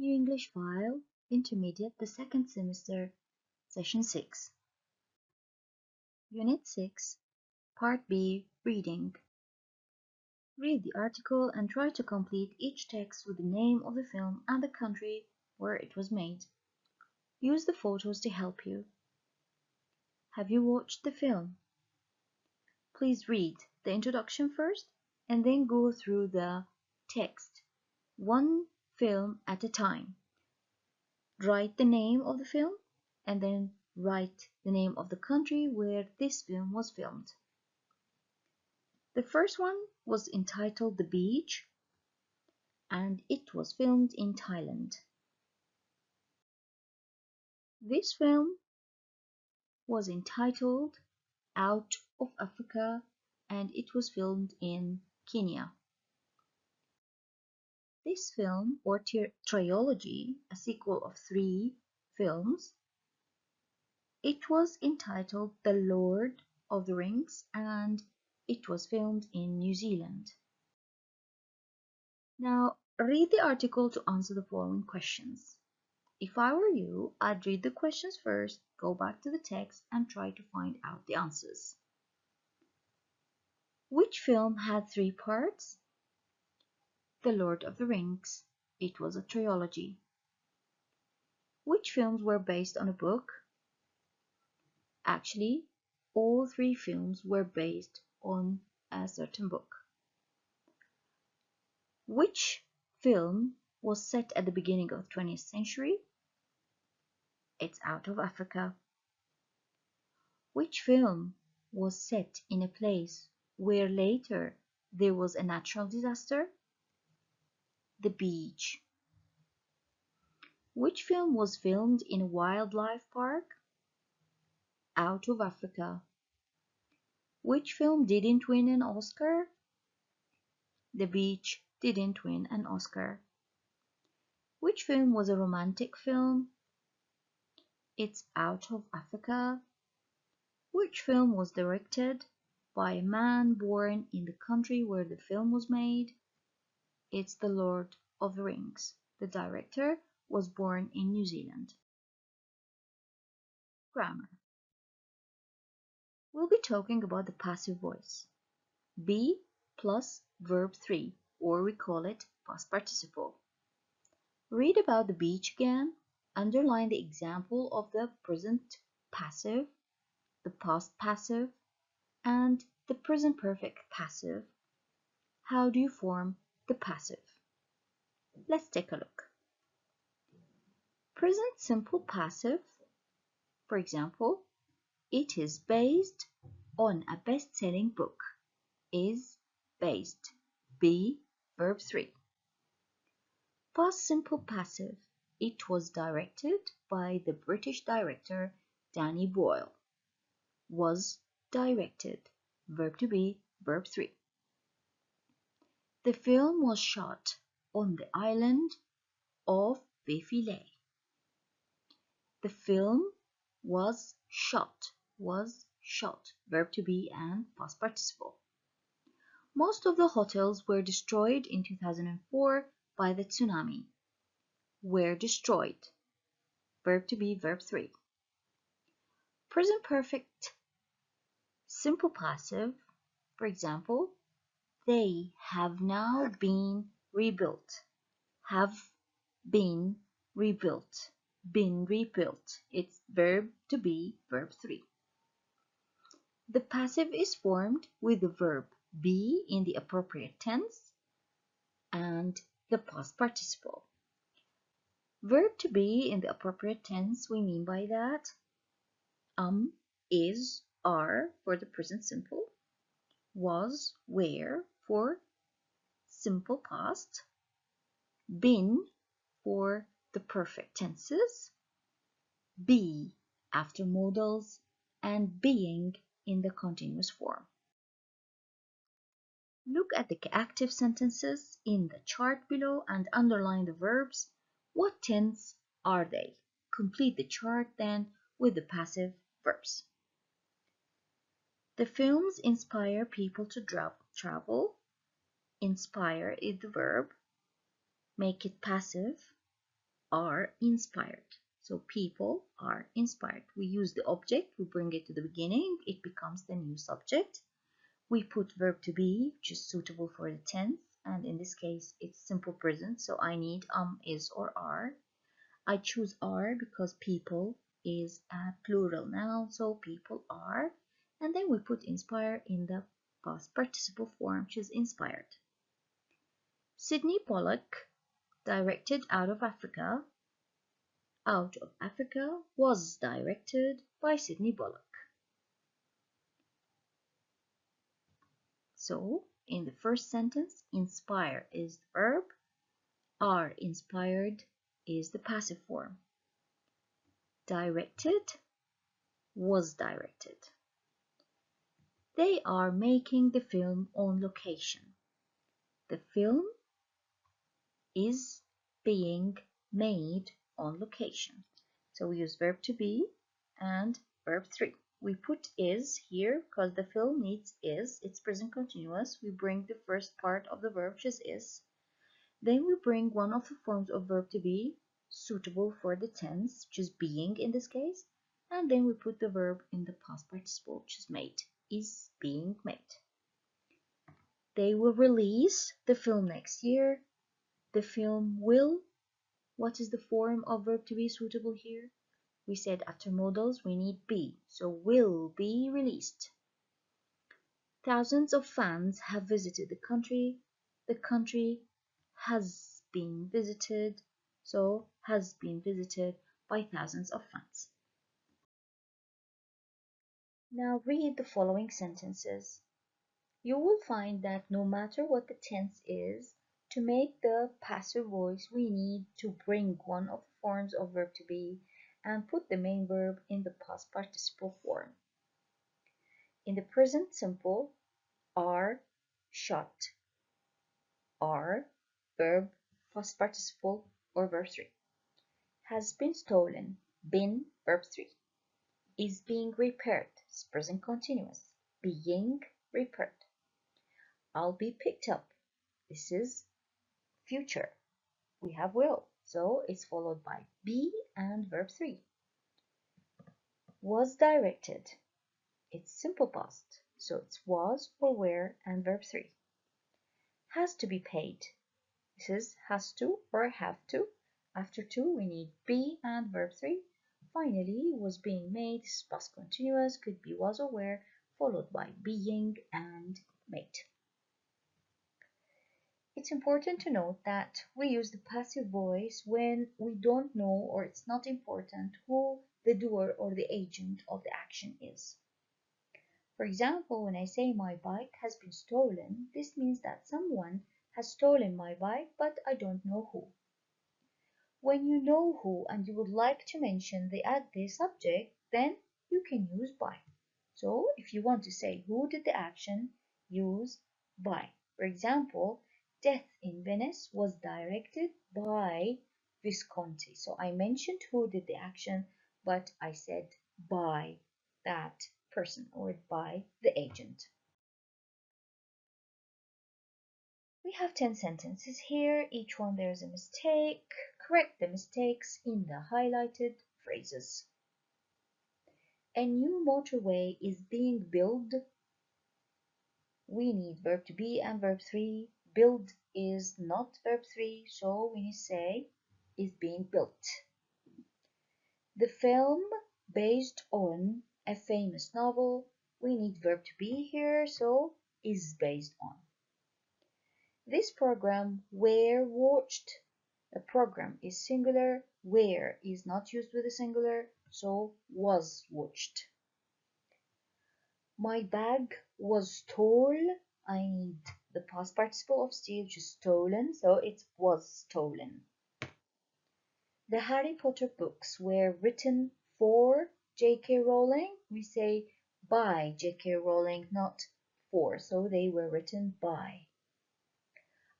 New English File, Intermediate, the second semester, Session 6. Unit 6, Part B, Reading. Read the article and try to complete each text with the name of the film and the country where it was made. Use the photos to help you. Have you watched the film? Please read the introduction first and then go through the text, one film at a time. Write the name of the film and then write the name of the country where this film was filmed. The first one was entitled The Beach and it was filmed in Thailand. This film was entitled Out of Africa and it was filmed in Kenya. This film, or trilogy, a sequel of 3 films, it was entitled The Lord of the Rings and it was filmed in New Zealand. Now, read the article to answer the following questions. If I were you, I'd read the questions first, go back to the text and try to find out the answers. Which film had 3 parts? The Lord of the Rings. It was a trilogy. Which films were based on a book? Actually, all 3 films were based on a certain book. Which film was set at the beginning of the 20th century? It's Out of Africa. Which film was set in a place where later there was a natural disaster? The Beach. Which film was filmed in a wildlife park? Out of Africa. Which film didn't win an Oscar? The Beach didn't win an Oscar. Which film was a romantic film? It's Out of Africa. Which film was directed by a man born in the country where the film was made? It's The Lord of the Rings. The director was born in New Zealand. Grammar. We'll be talking about the passive voice. Be plus verb 3, or we call it past participle. Read about the beach again. Underline the example of the present passive, the past passive, and the present perfect passive. How do you form the passive? Let's take a look. Present simple passive, for example, it is based on a best-selling book. Is based. Be verb 3. Past simple passive, it was directed by the British director Danny Boyle. Was directed. Verb to be, verb 3. The film was shot on the island of Vifile. The film was shot, verb to be and past participle. Most of the hotels were destroyed in 2004 by the tsunami. Were destroyed, verb to be, verb 3. Present perfect simple passive, for example, they have now been rebuilt. Have been rebuilt. Been rebuilt. It's verb to be, verb 3. The passive is formed with the verb be in the appropriate tense and the past participle. Verb to be in the appropriate tense, we mean by that is, are for the present simple, was, were for simple past, been for the perfect tenses, be after modals, and being in the continuous form. Look at the active sentences in the chart below and underline the verbs. What tense are they? Complete the chart then with the passive verbs. The films inspire people to travel. Inspire is the verb. Make it passive. are inspired. So people are inspired. We use the object, we bring it to the beginning, it becomes the new subject. We put verb to be, which is suitable for the tense, and in this case it's simple present, so I need is, or are. I choose are because people is a plural noun, so people are. And then we put inspire in the past participle form, which is inspired. Sydney Pollock, directed Out of Africa. Out of Africa was directed by Sydney Pollock. So, in the first sentence, inspire is the verb, are inspired is the passive form. Directed, was directed. They are making the film on location. The film is being made on location. So we use verb to be and verb 3. We put is here because the film needs is. It's present continuous. We bring the first part of the verb, which is. Then we bring one of the forms of verb to be suitable for the tense, which is being in this case. And then we put the verb in the past participle, which is made, is being made. They will release the film next year. The film will. What is the form of verb to be suitable here? We said after modals we need be, so will be released. Thousands of fans have visited the country. The country has been visited, so has been visited by thousands of fans. Now read the following sentences. You will find that no matter what the tense is, to make the passive voice we need to bring one of the forms of verb to be and put the main verb in the past participle form. In the present simple, are shot. Are, verb, past participle, or verb 3. Has been stolen, been, verb 3. Is being repaired, is present continuous, being repaired. I'll be picked up, this is future. We have will, so it's followed by be and verb 3. Was directed, it's simple past, so it's was or were and verb 3. Has to be paid, this is has to or have to. After to we need be and verb 3. Finally, was being made, past continuous, could be was or were, followed by being and made. It's important to note that we use the passive voice when we don't know or it's not important who the doer or the agent of the action is. For example, when I say my bike has been stolen, this means that someone has stolen my bike, but I don't know who. When you know who and you would like to mention the subject, then you can use by. So if you want to say who did the action, use by. For example, Death in Venice was directed by Visconti. So I mentioned who did the action, but I said by that person or by the agent. We have 10 sentences here. Each one there's a mistake. Correct the mistakes in the highlighted phrases. A new motorway is being built. We need verb to be and verb 3. Build is not verb 3, so we need to say is being built. The film based on a famous novel. We need verb to be here, so is based on. This program were watched. The program is singular, were is not used with a singular, so was watched. My bag was stolen. I need the past participle of steal, which is stolen, so it was stolen. The Harry Potter books were written for J.K. Rowling. We say by J.K. Rowling, not for, so they were written by.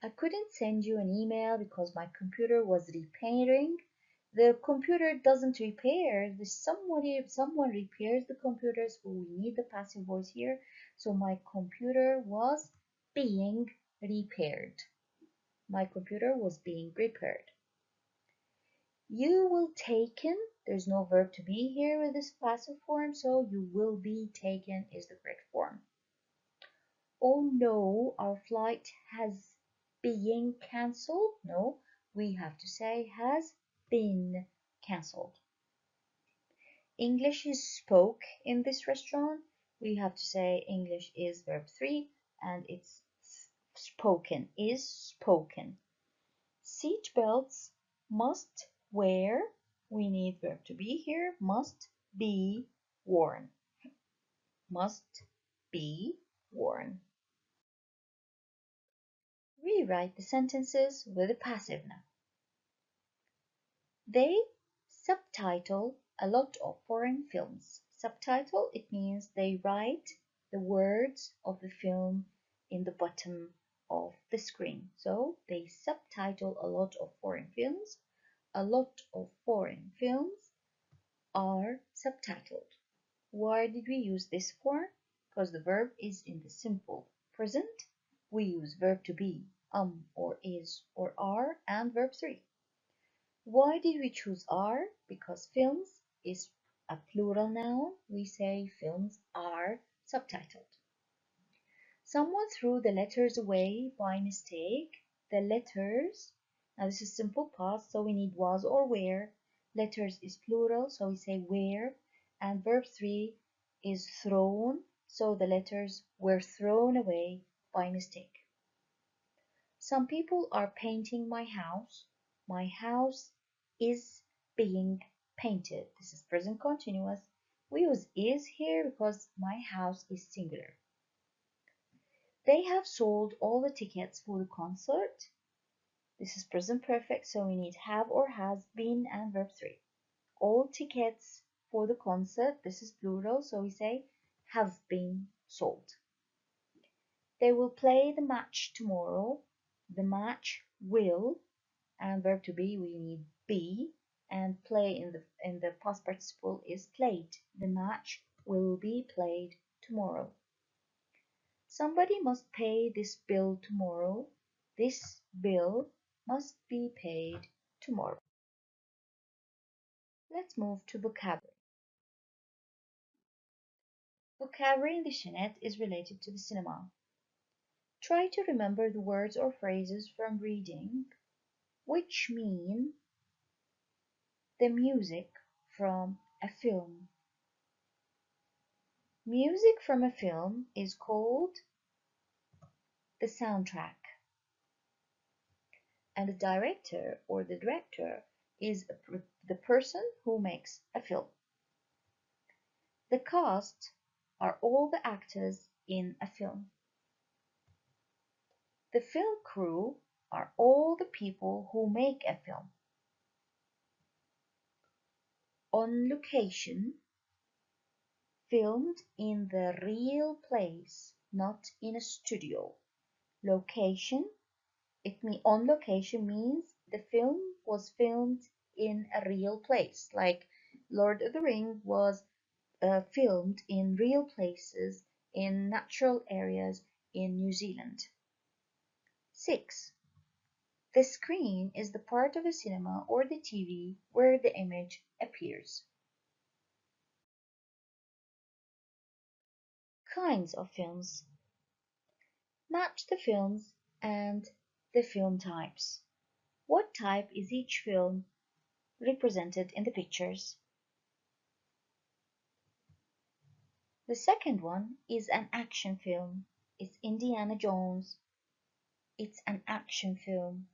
I couldn't send you an email because my computer was repairing. The computer doesn't repair. Someone repairs the computer, so we need the passive voice here. So my computer was being repaired. My computer was being repaired. You will taken. There's no verb to be here with this passive form, so you will be taken is the correct form. Oh no, our flight has been cancelled. No, we have to say has been cancelled. English is spoke in this restaurant. We have to say English is verb 3 and it's spoken is spoken. Seat belts must wear. We need verb to be here. Must be worn. Must be worn. Rewrite the sentences with a passive now. They subtitle a lot of foreign films. Subtitle, it means they write the words of the film in the bottom of the screen. So they subtitle a lot of foreign films. A lot of foreign films are subtitled. Why did we use this form? Because the verb is in the simple present. We use verb to be, or is, or are, and verb 3. Why did we choose are? Because films is a plural noun. We say films are subtitled. Someone threw the letters away by mistake. The letters, now this is simple past, so we need was or were. Letters is plural, so we say were. And verb 3 is thrown, so the letters were thrown away by mistake. Some people are painting my house. My house is being painted. This is present continuous. We use is here because my house is singular. They have sold all the tickets for the concert. This is present perfect, so we need have or has been and verb 3. All tickets for the concert, this is plural, so we say have been sold. They will play the match tomorrow. The match will, and verb to be, we need be, and play in the past participle is played. The match will be played tomorrow. Somebody must pay this bill tomorrow. This bill must be paid tomorrow. Let's move to vocabulary. Vocabulary in the Shinnet is related to the cinema. Try to remember the words or phrases from reading which mean the music from a film. Music from a film is called the soundtrack, and the director or the director is the person who makes a film. The cast are all the actors in a film. The film crew are all the people who make a film. On location, filmed in the real place, not in a studio. Location, on location means the film was filmed in a real place, like Lord of the Rings was filmed in real places, in natural areas in New Zealand. 6. The screen is the part of a cinema or the TV where the image appears. Kinds of films. Match the films and the film types. What type is each film represented in the pictures? The second one is an action film. It's Indiana Jones. It's an action film.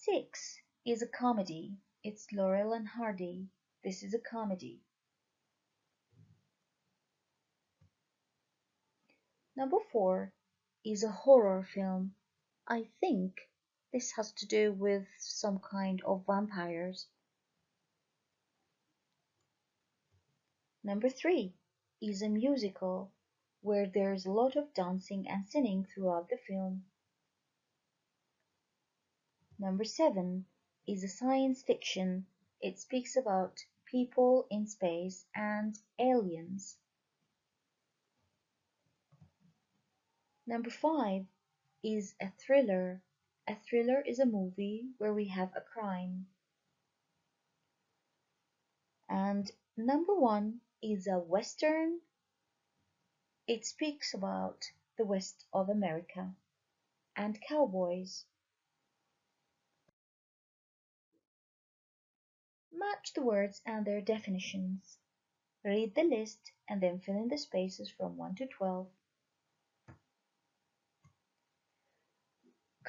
6 is a comedy. It's Laurel and Hardy. This is a comedy. Number 4 is a horror film. I think this has to do with some kind of vampires. Number 3 is a musical where there's a lot of dancing and singing throughout the film. Number 7 is a science fiction. It speaks about people in space and aliens. Number 5 is a thriller, A thriller is a movie where we have a crime. And number one is a Western. It speaks about the West of America and cowboys. Match the words and their definitions. Read the list and then fill in the spaces from 1 to 12.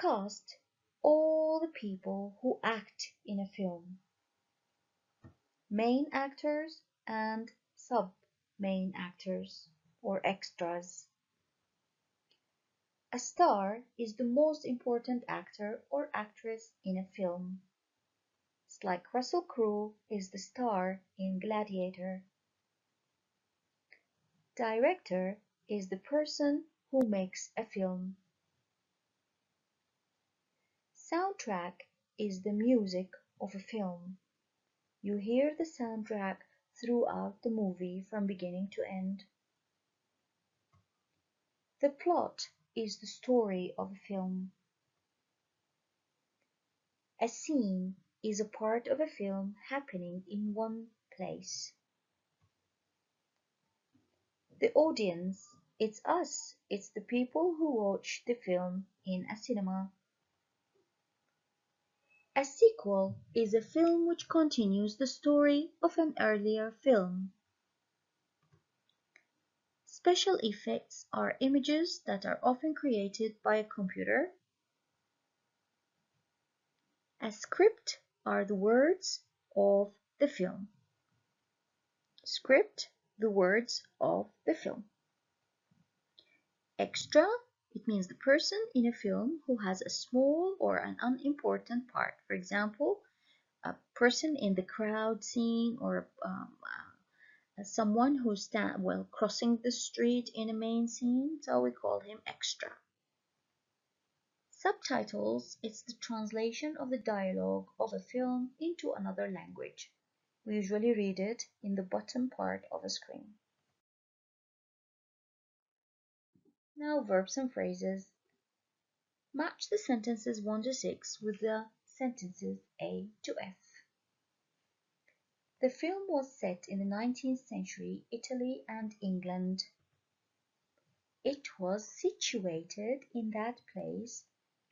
Cast all the people who act in a film. Main actors and sub-main actors or extras. A star is the most important actor or actress in a film. It's like Russell Crowe is the star in Gladiator. Director is the person who makes a film. Soundtrack is the music of a film. You hear the soundtrack throughout the movie from beginning to end. The plot is the story of a film. A scene is a part of a film happening in one place. The audience, it's us, it's the people who watch the film in a cinema. A sequel is a film which continues the story of an earlier film. Special effects are images that are often created by a computer. A script are the words of the film. Script, the words of the film. Extra, it means the person in a film who has a small or an unimportant part. For example, a person in the crowd scene or someone who's crossing the street in a main scene, so we call him extra. Subtitles, it's the translation of the dialogue of a film into another language. We usually read it in the bottom part of a screen. Now verbs and phrases. Match the sentences 1 to 6 with the sentences A to F. The film was set in the 19th century, Italy and England. It was situated in that place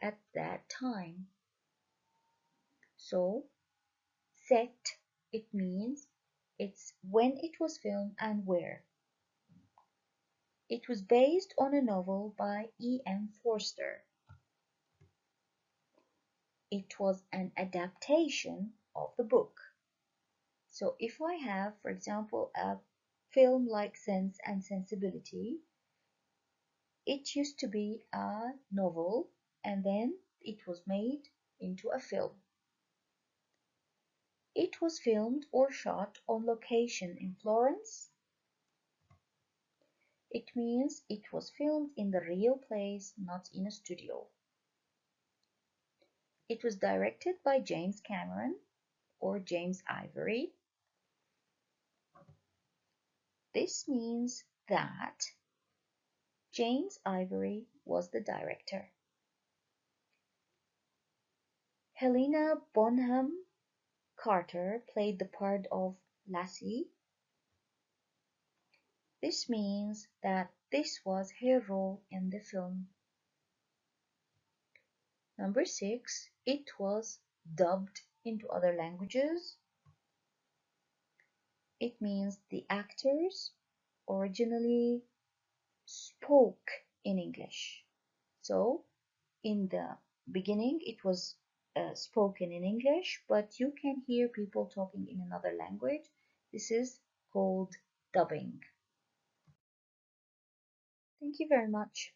at that time. So, set, it means it's when it was filmed and where. It was based on a novel by E.M. Forster. It was an adaptation of the book. So if I have, for example, a film like Sense and Sensibility, it used to be a novel and then it was made into a film. It was filmed or shot on location in Florence. It means it was filmed in the real place, not in a studio. It was directed by James Cameron or James Ivory. This means that James Ivory was the director. Helena Bonham Carter played the part of Lassie. This means that this was her role in the film. Number 6, it was dubbed into other languages. It means the actors originally spoke in English. So in the beginning it was spoken in English, but you can hear people talking in another language. This is called dubbing. Thank you very much.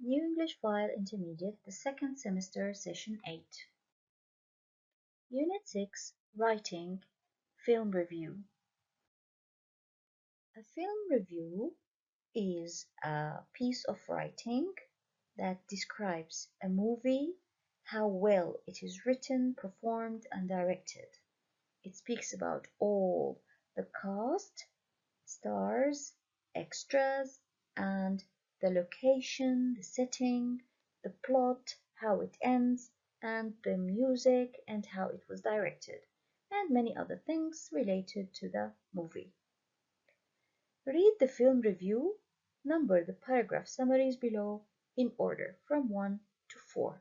New English File Intermediate, the second semester, Session 8. Unit 6, Writing, Film Review. A film review is a piece of writing that describes a movie, how well it is written, performed, and directed. It speaks about all the cast, stars, extras, and the location, the setting, the plot, how it ends, and the music and how it was directed, and many other things related to the movie. Read the film review, number the paragraph summaries below in order from 1 to 4.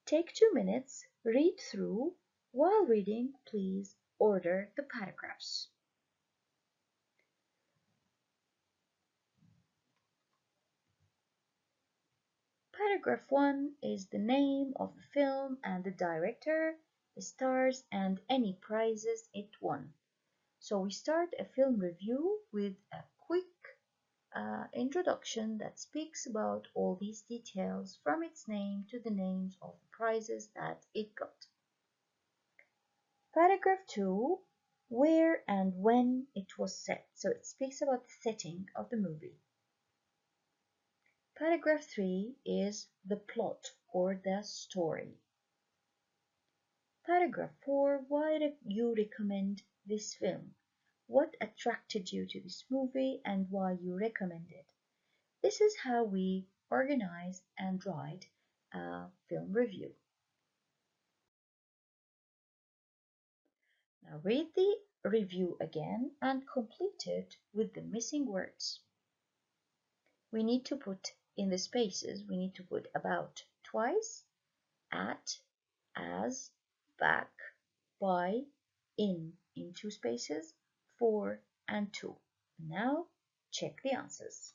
Take 2 minutes, read through. While reading, please order the paragraphs. Paragraph 1 is the name of the film and the director, the stars, and any prizes it won. So we start a film review with a quick introduction that speaks about all these details from its name to the names of the prizes that it got. Paragraph 2, where and when it was set. So it speaks about the setting of the movie. Paragraph 3 is the plot or the story. Paragraph 4, why do you recommend this film? What attracted you to this movie and why you recommend it? This is how we organize and write a film review. Now read the review again and complete it with the missing words. We need to put in the spaces, we need to put about twice, at, as, back, by, in 2 spaces, for, and to. Now check the answers.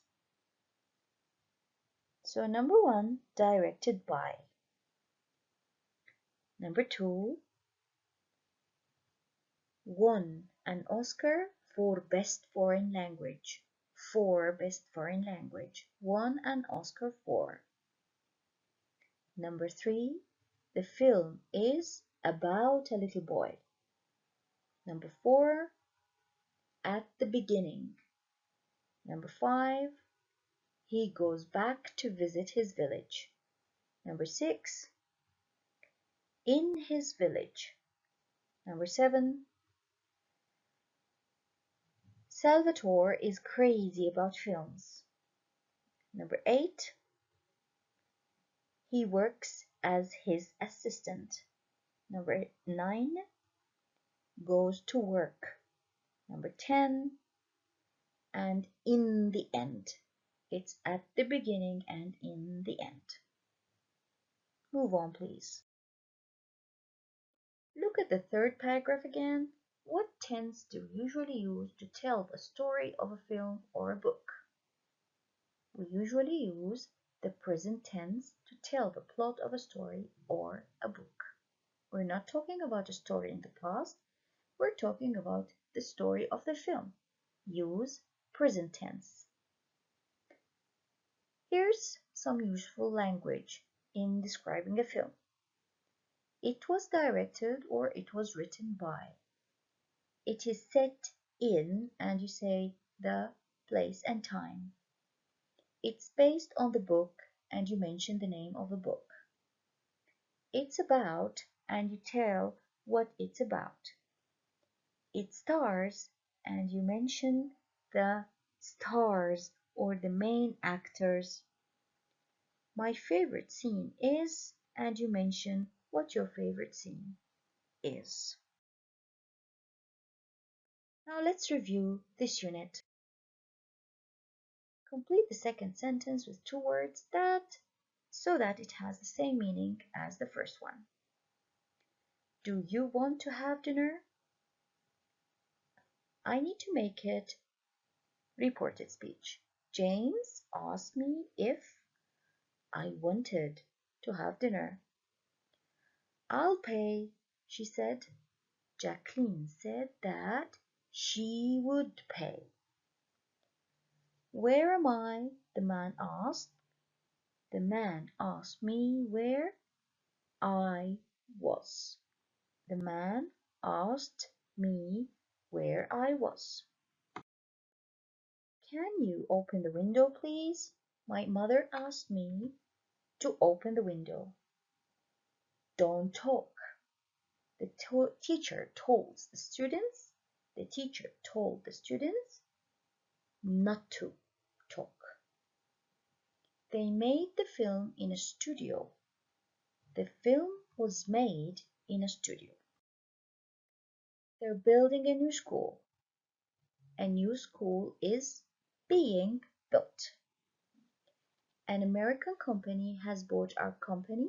So number 1, directed by. Number 2, won an Oscar for Best Foreign Language. For Best Foreign Language. Won an Oscar for. Number 3, the film is about a little boy. Number 4, at the beginning. Number 5, he goes back to visit his village. Number 6, in his village. Number 7, Salvatore is crazy about films. Number 8, he works as his assistant. Number 9, goes to work. Number 10, and in the end. It's at the beginning and in the end. Move on, please. Look at the third paragraph again. What tense do we usually use to tell the story of a film or a book? We usually use the present tense to tell the plot of a story or a book. We're not talking about a story in the past. We're talking about the story of the film. Use present tense. Here's some useful language in describing a film. It was directed or it was written by. It is set in, and you say the place and time. It's based on the book and you mention the name of the book. It's about and you tell what it's about. It stars and you mention the stars or the main actors. My favorite scene is, and you mention what your favorite scene is. Now let's review this unit. Complete the second sentence with 2 words so that it has the same meaning as the first one. Do you want to have dinner? I need to make it reported speech. James asked me if I wanted to have dinner. I'll pay, she said. Jacqueline said that she would pay. Where am I? The man asked. The man asked me where I was. The man asked me where I was. Can you open the window, please? My mother asked me to open the window. Don't talk. The teacher told the students not to talk. They made the film in a studio. The film was made in a studio. They're building a new school. A new school is being built. An American company has bought our company,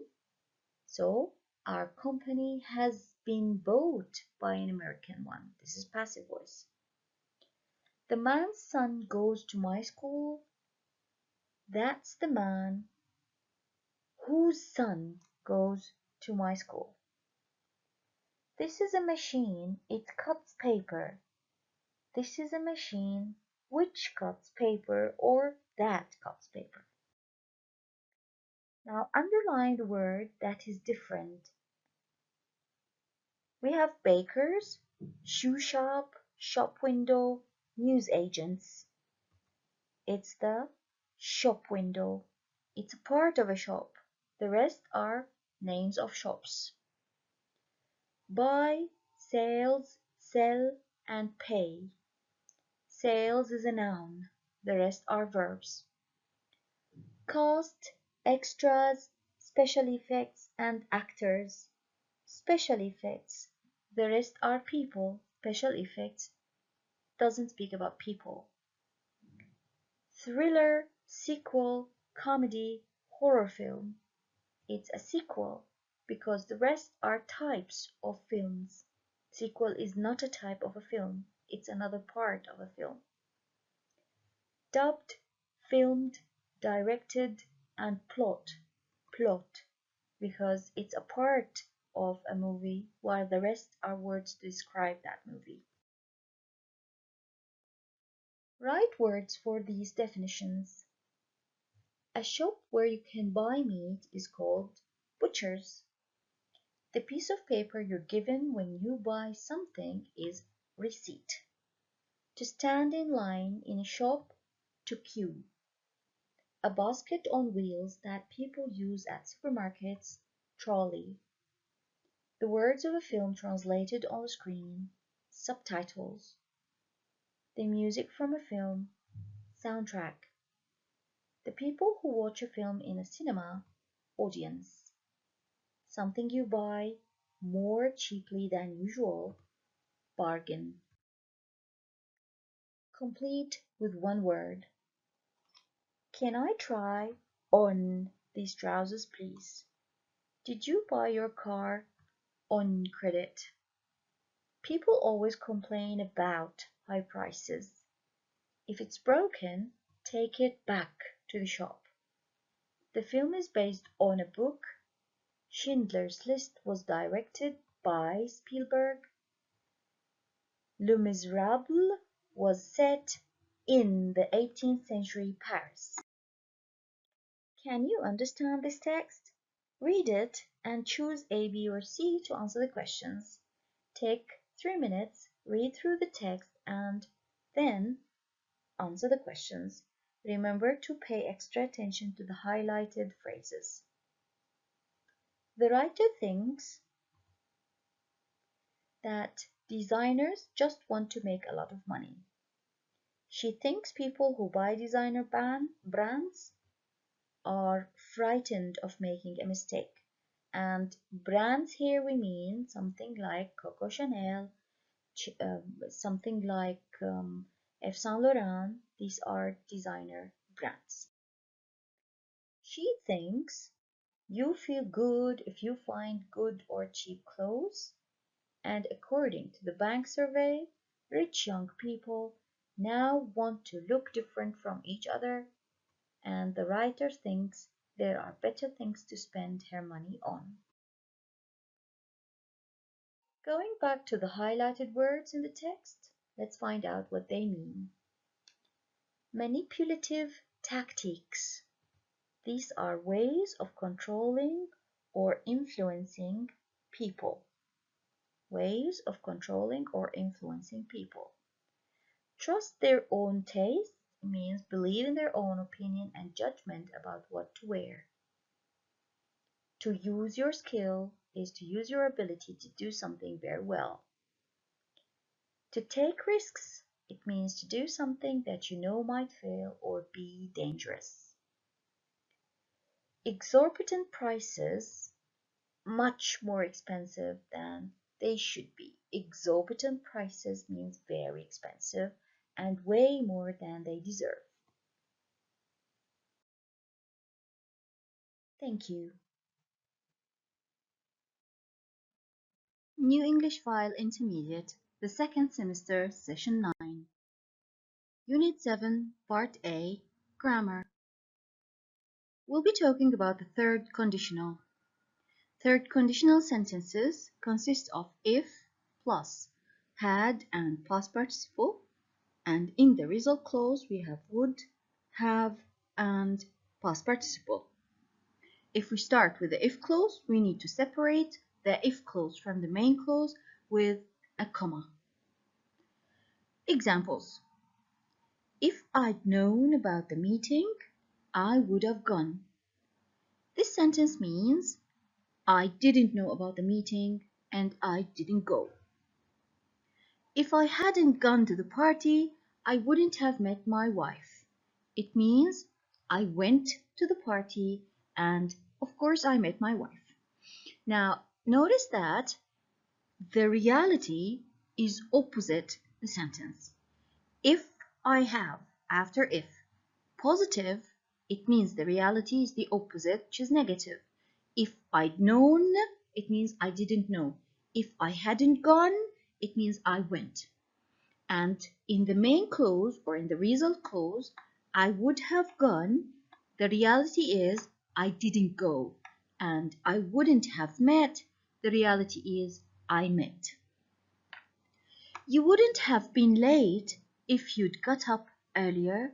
so our company has been bought by an American one. This is passive voice. The man's son goes to my school. That's the man whose son goes to my school. This is a machine. It cuts paper. This is a machine which cuts paper or that cuts paper. Now underline the word that is different. We have bakers, shoe shop, shop window, news agents. It's the shop window. It's a part of a shop. The rest are names of shops. Buy, sales, sell, and pay. Sales is a noun. The rest are verbs. Cast, extras, special effects, and actors. Special effects. The rest are people. Special effects doesn't speak about people. Thriller, sequel, comedy, horror film. It's a sequel because the rest are types of films. Sequel is not a type of a film. It's another part of a film. Dubbed, filmed, directed, and plot. Plot because it's a part of a movie while the rest are words to describe that movie. Write words for these definitions. A shop where you can buy meat is called butchers. The piece of paper you're given when you buy something is receipt. To stand in line in a shop, to queue. A basket on wheels that people use at supermarkets, trolley. The words of a film translated on the screen, subtitles. The music from a film, soundtrack. The people who watch a film in a cinema, audience. Something you buy more cheaply than usual, bargain. Complete with one word. Can I try on these trousers, please? Did you buy your car on credit? People always complain about high prices. If it's broken, take it back to the shop. The film is based on a book. Schindler's List was directed by Spielberg. Les Miserables was set in the 18th century Paris. Can you understand this text? Read it and choose A, B, or C to answer the questions. Take 3 minutes, read through the text, and then answer the questions. Remember to pay extra attention to the highlighted phrases. The writer thinks that designers just want to make a lot of money. She thinks people who buy designer brands are frightened of making a mistake. And brands here we mean something like Coco Chanel, something like Yves Saint Laurent. These are designer brands. She thinks you feel good if you find good or cheap clothes. And according to the bank survey, rich young people now want to look different from each other, and the writer thinks there are better things to spend her money on. Going back to the highlighted words in the text, let's find out what they mean. Manipulative tactics. These are ways of controlling or influencing people. Ways of controlling or influencing people. Trust their own taste means believe in their own opinion and judgment about what to wear. To use your skill is to use your ability to do something very well. To take risks, it means to do something that you know might fail or be dangerous. Exorbitant prices, much more expensive than they should be. Exorbitant prices means very expensive and way more than they deserve. Thank you. New English File Intermediate, the second semester, Session 9. Unit 7, Part A, Grammar. We'll be talking about the third conditional. Third conditional sentences consist of if plus had and past participle, and in the result clause we have would, have, and past participle. If we start with the if clause, we need to separate the if clause from the main clause with a comma. Examples. If I'd known about the meeting, I would have gone. This sentence means I didn't know about the meeting and I didn't go. If I hadn't gone to the party, I wouldn't have met my wife. It means I went to the party and of course I met my wife. Now notice that the reality is opposite the sentence. If I have after if positive, it means the reality is the opposite, which is negative. If I'd known, it means I didn't know. If I hadn't gone, it means I went. And in the main clause or in the result clause, I would have gone. The reality is I didn't go. And I wouldn't have met. The reality is I met. You wouldn't have been late if you'd got up earlier.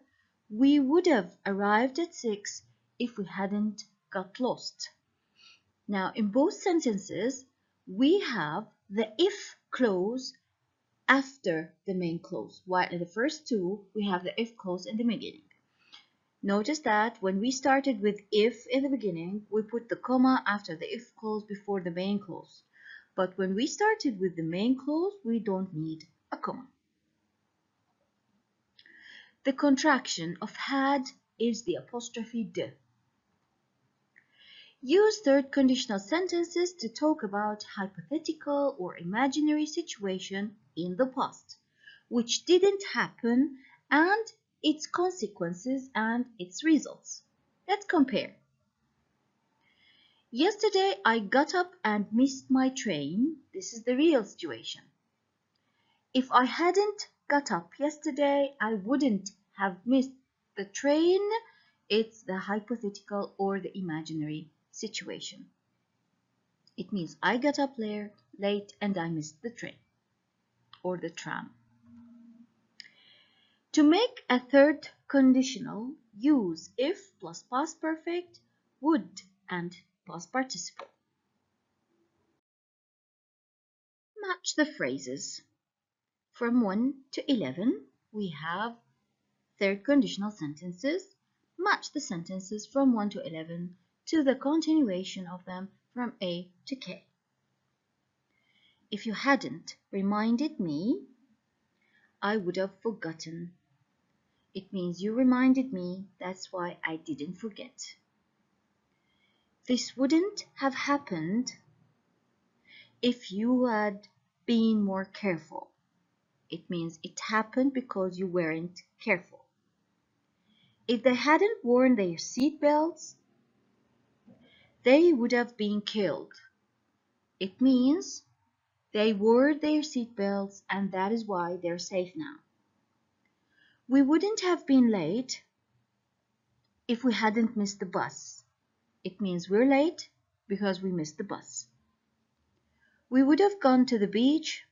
We would have arrived at 6 if we hadn't got lost. Now, in both sentences, we have the if clause after the main clause, while in the first two, we have the if clause in the beginning. Notice that when we started with if in the beginning, we put the comma after the if clause before the main clause. But when we started with the main clause, we don't need a comma. The contraction of had is the apostrophe d. Use third conditional sentences to talk about hypothetical or imaginary situation in the past, which didn't happen, and its consequences and its results. Let's compare. Yesterday I got up and missed my train. This is the real situation. If I hadn't got up yesterday, I wouldn't have missed the train. It's the hypothetical or the imaginary situation. It means I got up late and I missed the train or the tram. To make a third conditional, use if plus past perfect, would, and past participle. Match the phrases. From 1 to 11, we have third conditional sentences. Match the sentences from 1 to 11 to the continuation of them from A to K. If you hadn't reminded me, I would have forgotten. It means you reminded me, that's why I didn't forget. This wouldn't have happened if you had been more careful. It means it happened because you weren't careful. If they hadn't worn their seat belts, they would have been killed. It means they wore their seat belts and that is why they're safe now. We wouldn't have been late if we hadn't missed the bus. It means we're late because we missed the bus. We would have gone to the beach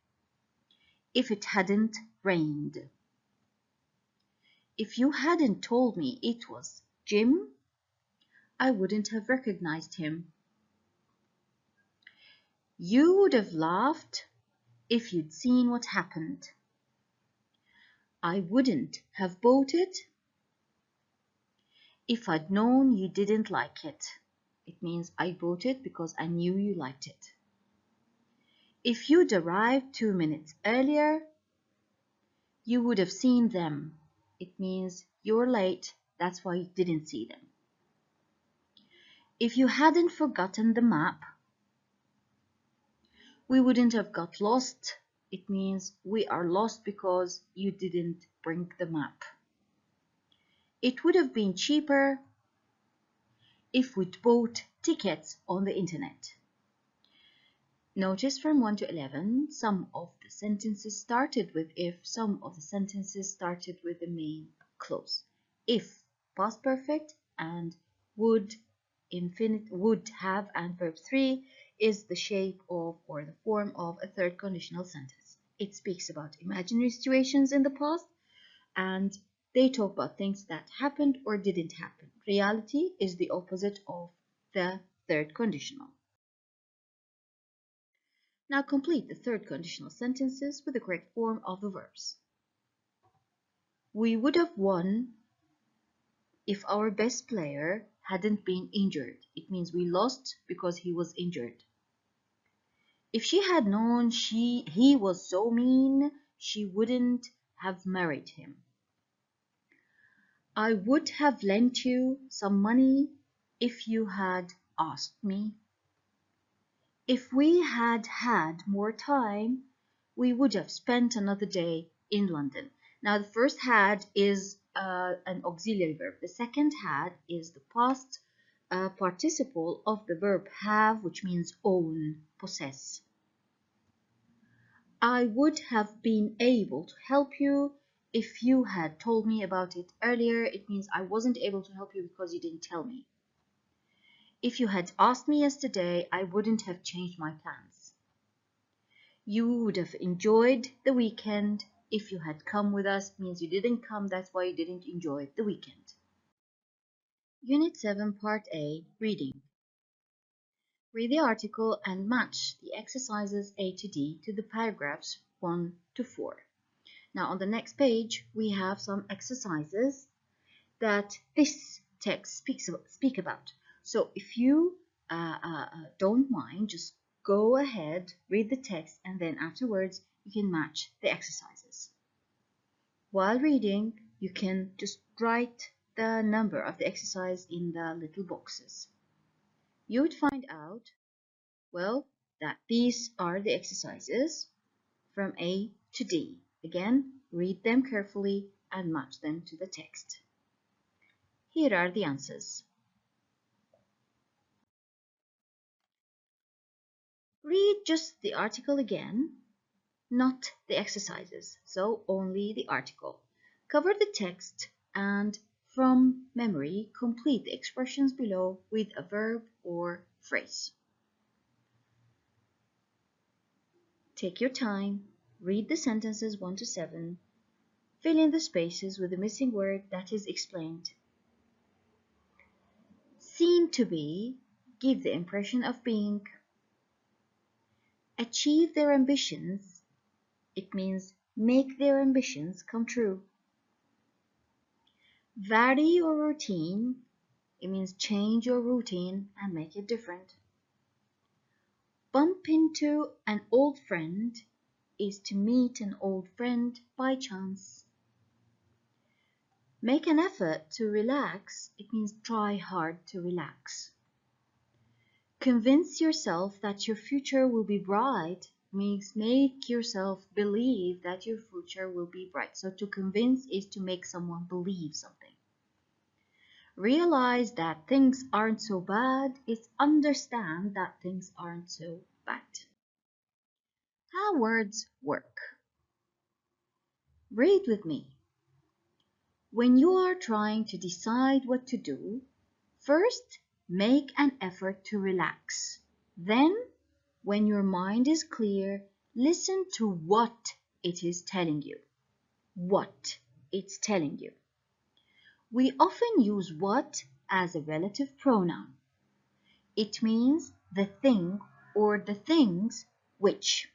if it hadn't rained. If you hadn't told me it was Jim, I wouldn't have recognized him. You would have laughed if you'd seen what happened. I wouldn't have bought it if I'd known you didn't like it. It means I bought it because I knew you liked it. If you'd arrived 2 minutes earlier, you would have seen them. It means you're late, that's why you didn't see them. If you hadn't forgotten the map, we wouldn't have got lost. It means we are lost because you didn't bring the map. It would have been cheaper if we'd bought tickets on the internet. Notice from 1 to 11, some of the sentences started with if, some of the sentences started with the main clause. If, past perfect, and would, infinite, would have, and verb 3 is the shape of or the form of a third conditional sentence. It speaks about imaginary situations in the past, and they talk about things that happened or didn't happen. Reality is the opposite of the third conditional. Now complete the third conditional sentences with the correct form of the verbs. We would have won if our best player hadn't been injured. It means we lost because he was injured. If she had known he was so mean, she wouldn't have married him. I would have lent you some money if you had asked me. If we had had more time, we would have spent another day in London. Now, the first had is an auxiliary verb. The second had is the past participle of the verb have, which means own, possess. I would have been able to help you if you had told me about it earlier. It means I wasn't able to help you because you didn't tell me. If you had asked me yesterday, I wouldn't have changed my plans. You would have enjoyed the weekend if you had come with us. It means you didn't come, that's why you didn't enjoy the weekend. Unit 7, Part A, Reading. Read the article and match the exercises A to D to the paragraphs 1 to 4. Now on the next page, we have some exercises that this text speak about. So if you don't mind, just go ahead, read the text, and then afterwards you can match the exercises. While reading, you can just write the number of the exercise in the little boxes. You would find out, well, that these are the exercises from A to D. Again, read them carefully and match them to the text. Here are the answers. Read just the article again, not the exercises, so only the article. Cover the text and from memory complete the expressions below with a verb or phrase. Take your time, read the sentences 1 to 7, fill in the spaces with the missing word that is explained. Seem to be, give the impression of being. Achieve their ambitions, it means make their ambitions come true. Vary your routine, it means change your routine and make it different. Bump into an old friend is to meet an old friend by chance. Make an effort to relax, it means try hard to relax. Convince yourself that your future will be bright means make yourself believe that your future will be bright. So to convince is to make someone believe something. Realize that things aren't so bad is understand that things aren't so bad. How words work. Read with me. When you are trying to decide what to do, first make an effort to relax. Then, when your mind is clear, listen to what it is telling you. What it's telling you. We often use what as a relative pronoun. It means the thing or the things which.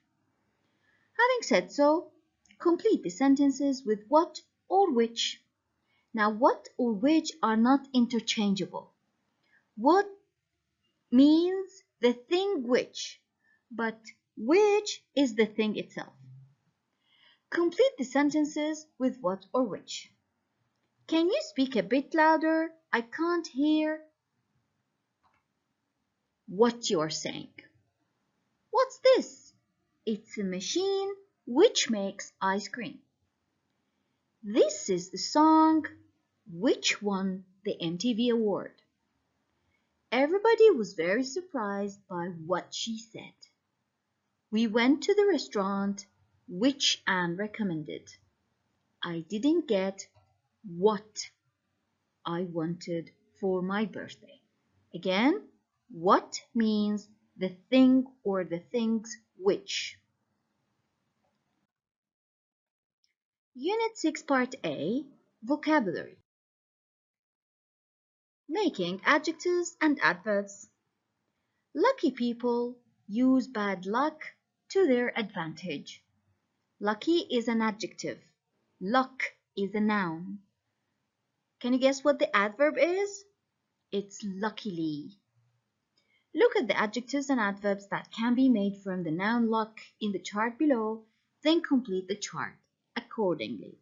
Having said so, complete the sentences with what or which. Now, what or which are not interchangeable. What means the thing which, but which is the thing itself. Complete the sentences with what or which. Can you speak a bit louder? I can't hear what you're saying. What's this? It's a machine which makes ice cream. This is the song which won the MTV award. Everybody was very surprised by what she said. We went to the restaurant which Anne recommended. I didn't get what I wanted for my birthday. Again, what means the thing or the things which. Unit 6 Part A, Vocabulary. Making adjectives and adverbs. Lucky people use bad luck to their advantage. Lucky is an adjective. Luck is a noun. Can you guess what the adverb is? It's luckily. Look at the adjectives and adverbs that can be made from the noun luck in the chart below, then complete the chart accordingly.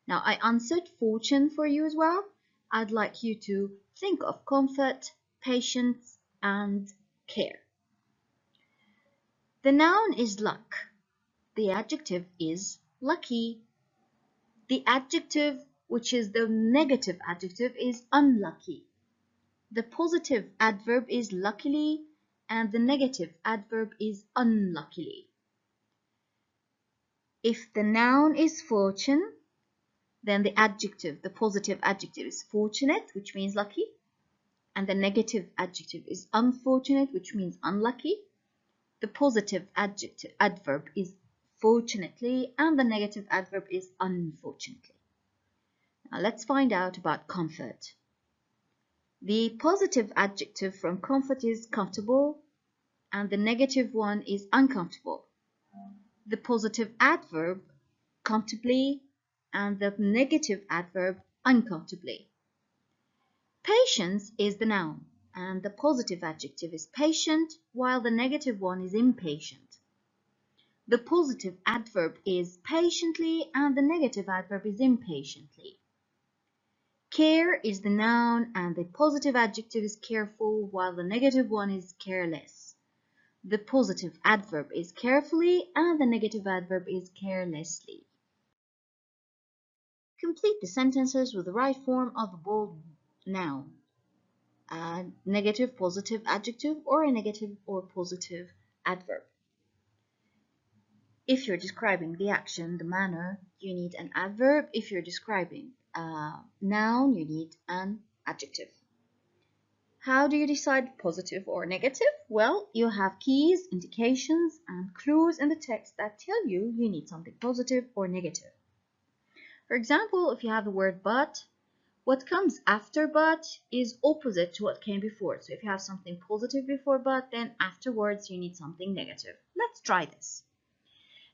Now, I answered fortune for you as well. I'd like you to think of comfort, patience, and care. The noun is luck. The adjective is lucky. The adjective, which is the negative adjective, is unlucky. The positive adverb is luckily, and the negative adverb is unluckily. If the noun is fortune, then the adjective, the positive adjective, is fortunate, which means lucky, and the negative adjective is unfortunate, which means unlucky. The positive adverb is fortunately, and the negative adverb is unfortunately. Now let's find out about comfort. The positive adjective from comfort is comfortable, and the negative one is uncomfortable. The positive adverb, comfortably, and the negative adverb, uncomfortably. Patience is the noun, and the positive adjective is patient, while the negative one is impatient. The positive adverb is patiently, and the negative adverb is impatiently. Care is the noun, and the positive adjective is careful, while the negative one is careless. The positive adverb is carefully, and the negative adverb is carelessly. Complete the sentences with the right form of the bold noun. A negative positive adjective or a negative or positive adverb. If you're describing the action, the manner, you need an adverb. If you're describing a noun, you need an adjective. How do you decide positive or negative? Well, you have keys, indications, and clues in the text that tell you you need something positive or negative. For example, if you have the word but, what comes after but is opposite to what came before. So if you have something positive before but, then afterwards you need something negative. Let's try this.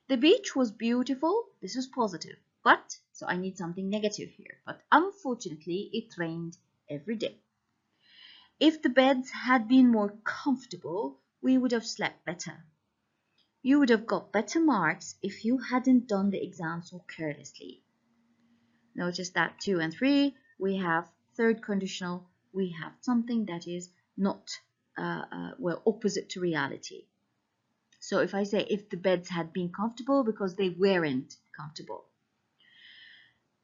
The beach was beautiful. This is positive. But, so I need something negative here. But unfortunately, it rained every day. If the beds had been more comfortable, we would have slept better. You would have got better marks if you hadn't done the exam so carelessly. Notice that 2 and 3, we have third conditional, we have something that is not, well, opposite to reality. So if I say if the beds had been comfortable, because they weren't comfortable.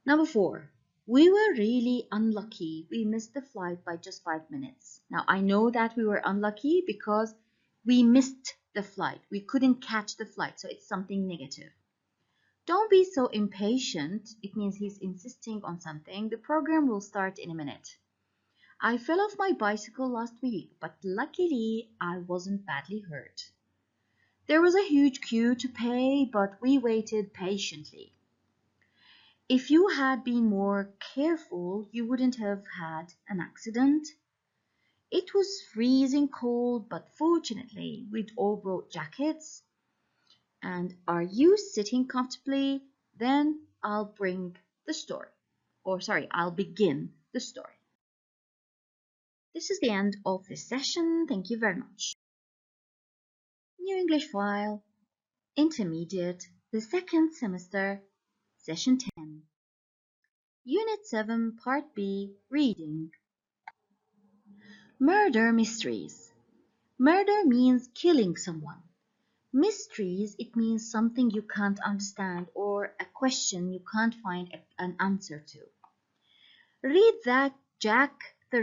Number 4, we were really unlucky. We missed the flight by just 5 minutes. Now I know that we were unlucky because we missed the flight. We couldn't catch the flight, so it's something negative. Don't be so impatient. It means he's insisting on something. The program will start in a minute. I fell off my bicycle last week, but luckily I wasn't badly hurt. There was a huge queue to pay, but we waited patiently. If you had been more careful, you wouldn't have had an accident. It was freezing cold, but fortunately, we'd all brought jackets. And are you sitting comfortably? Then I'll bring the story. I'll begin the story. This is the end of this session. Thank you very much. New English File, Intermediate, the second semester, Session 10. Unit 7, Part B, Reading. Murder mysteries. Murder means killing someone. Mysteries, it means something you can't understand or a question you can't find an answer to. Read Jack the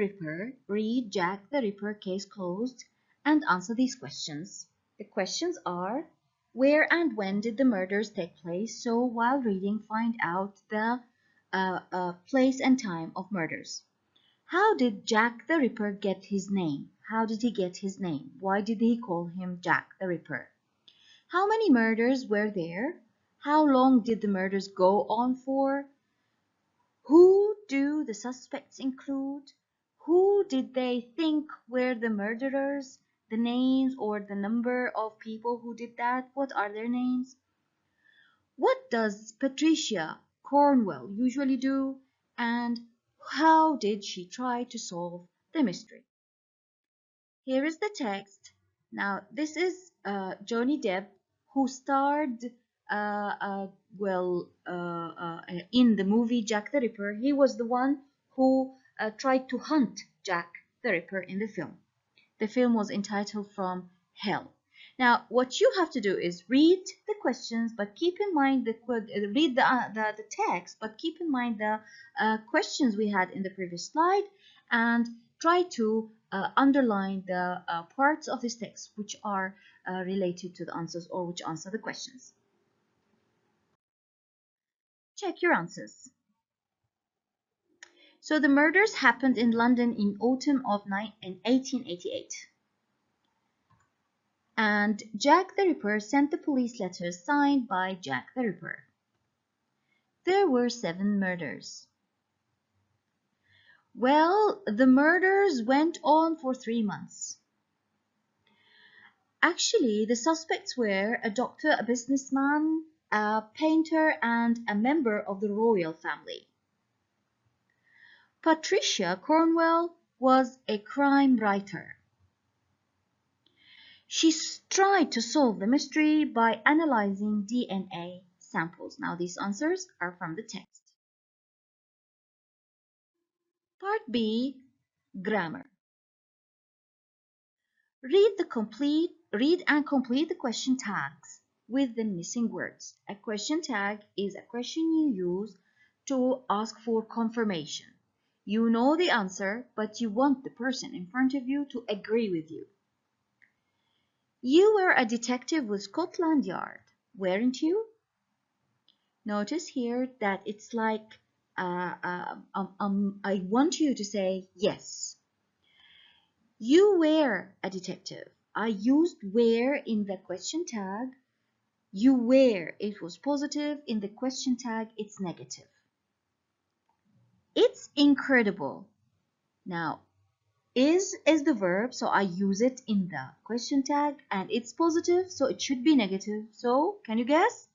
Ripper case closed and answer these questions. The questions are: where and when did the murders take place? So while reading, find out the place and time of murders. How did Jack the Ripper get his name? How did he get his name? Why did he call him Jack the Ripper? How many murders were there? How long did the murders go on for? Who do the suspects include? Who did they think were the murderers? The names or the number of people who did that? What are their names? What does Patricia Cornwell usually do? And how did she try to solve the mystery? Here is the text. Now, this is Johnny Depp, who starred in the movie Jack the Ripper. He was the one who tried to hunt Jack the Ripper in the film. The film was entitled From Hell. Now, what you have to do is read the questions, but keep in mind read the text, but keep in mind the questions we had in the previous slide, and try to underline the parts of this text which are related to the answers or which answer the questions. Check your answers. So the murders happened in London in autumn of 1888. And Jack the Ripper sent the police letters signed by Jack the Ripper. There were 7 murders. Well, the murders went on for 3 months. Actually, the suspects were a doctor, a businessman, a painter, and a member of the royal family. Patricia Cornwell was a crime writer. She tried to solve the mystery by analyzing DNA samples. Now, these answers are from the text. Part B, Grammar. Read and complete the question tags with the missing words. A question tag is a question you use to ask for confirmation. You know the answer, but you want the person in front of you to agree with you. You were a detective with Scotland Yard, weren't you? Notice here that it's like I want you to say yes. You were a detective. I used were in the question tag. You were, it was positive. In the question tag, it's negative. It's incredible. Now, is the verb, so I use it in the question tag, and it's positive, so it should be negative. So, can you guess?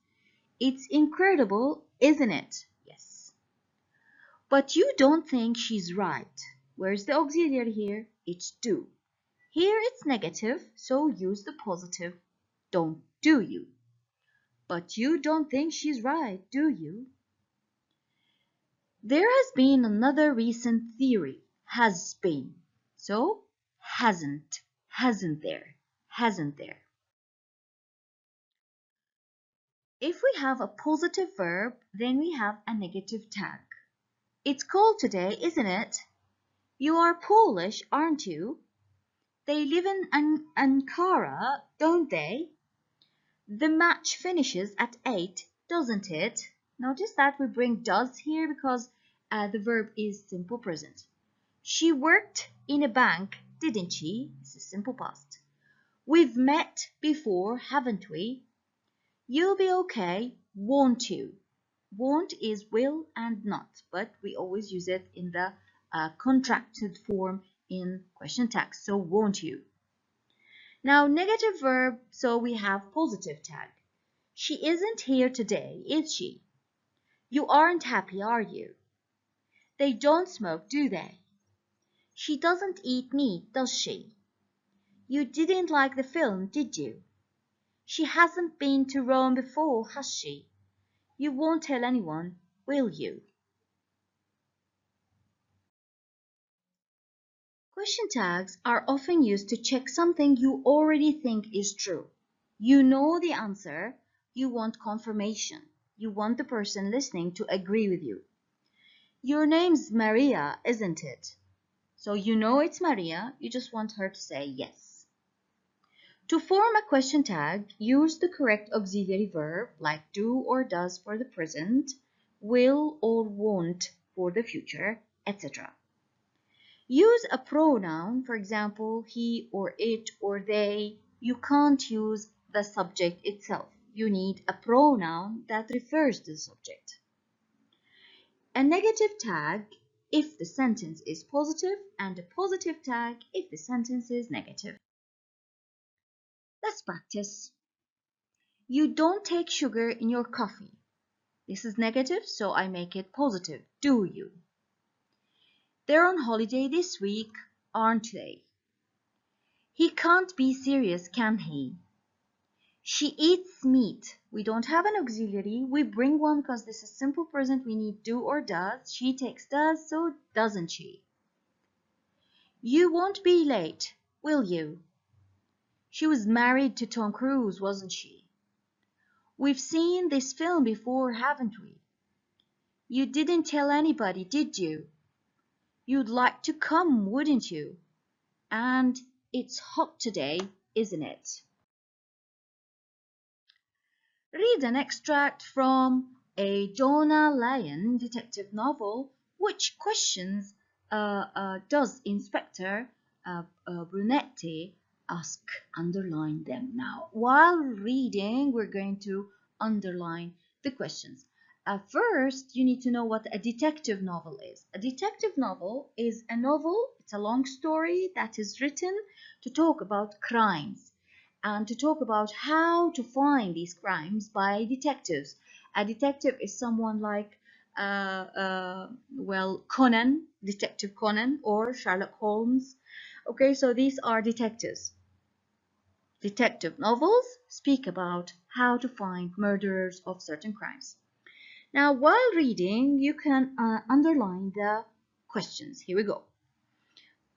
It's incredible, isn't it? Yes. But you don't think she's right. Where's the auxiliary here? It's do. Here it's negative, so use the positive. Don't do you. But you don't think she's right, do you? There has been another recent theory. Has been. So, hasn't. Hasn't there. Hasn't there. If we have a positive verb, then we have a negative tag. It's cold today, isn't it? You are Polish, aren't you? They live in Ankara, don't they? The match finishes at 8, doesn't it? Notice that we bring does here because the verb is simple present. She worked in a bank, didn't she? This is simple past. We've met before, haven't we? You'll be okay, won't you? Won't is will and not, but we always use it in the contracted form in question tags. So won't you? Now negative verb, so we have positive tag. She isn't here today, is she? You aren't happy, are you? They don't smoke, do they? She doesn't eat meat, does she? You didn't like the film, did you? She hasn't been to Rome before, has she? You won't tell anyone, will you? Question tags are often used to check something you already think is true. You know the answer, you want confirmation. You want the person listening to agree with you. Your name's Maria, isn't it? So you know it's Maria, you just want her to say yes. To form a question tag, use the correct auxiliary verb like do or does for the present, will or won't for the future, etc. Use a pronoun, for example, he or it or they. You can't use the subject itself. You need a pronoun that refers to the subject. A negative tag if the sentence is positive, and a positive tag if the sentence is negative. Let's practice. You don't take sugar in your coffee. This is negative, so I make it positive. Do you? They're on holiday this week, aren't they? He can't be serious, can he? She eats meat. We don't have an auxiliary. We bring one because this is simple present. We need do or does. She takes does, so doesn't she? You won't be late, will you? She was married to Tom Cruise, wasn't she? We've seen this film before, haven't we? You didn't tell anybody, did you? You'd like to come, wouldn't you? And it's hot today, isn't it? Read an extract from a Jonah Lyon detective novel. Which questions does Inspector Brunetti ask? Underline them now. While reading, we're going to underline the questions. First, you need to know what a detective novel is. A detective novel is a novel, it's a long story that is written to talk about crimes and to talk about how to find these crimes by detectives. A detective is someone like, Conan, Detective Conan, or Sherlock Holmes. Okay, so these are detectives. Detective novels speak about how to find murderers of certain crimes. Now, while reading, you can underline the questions. Here we go.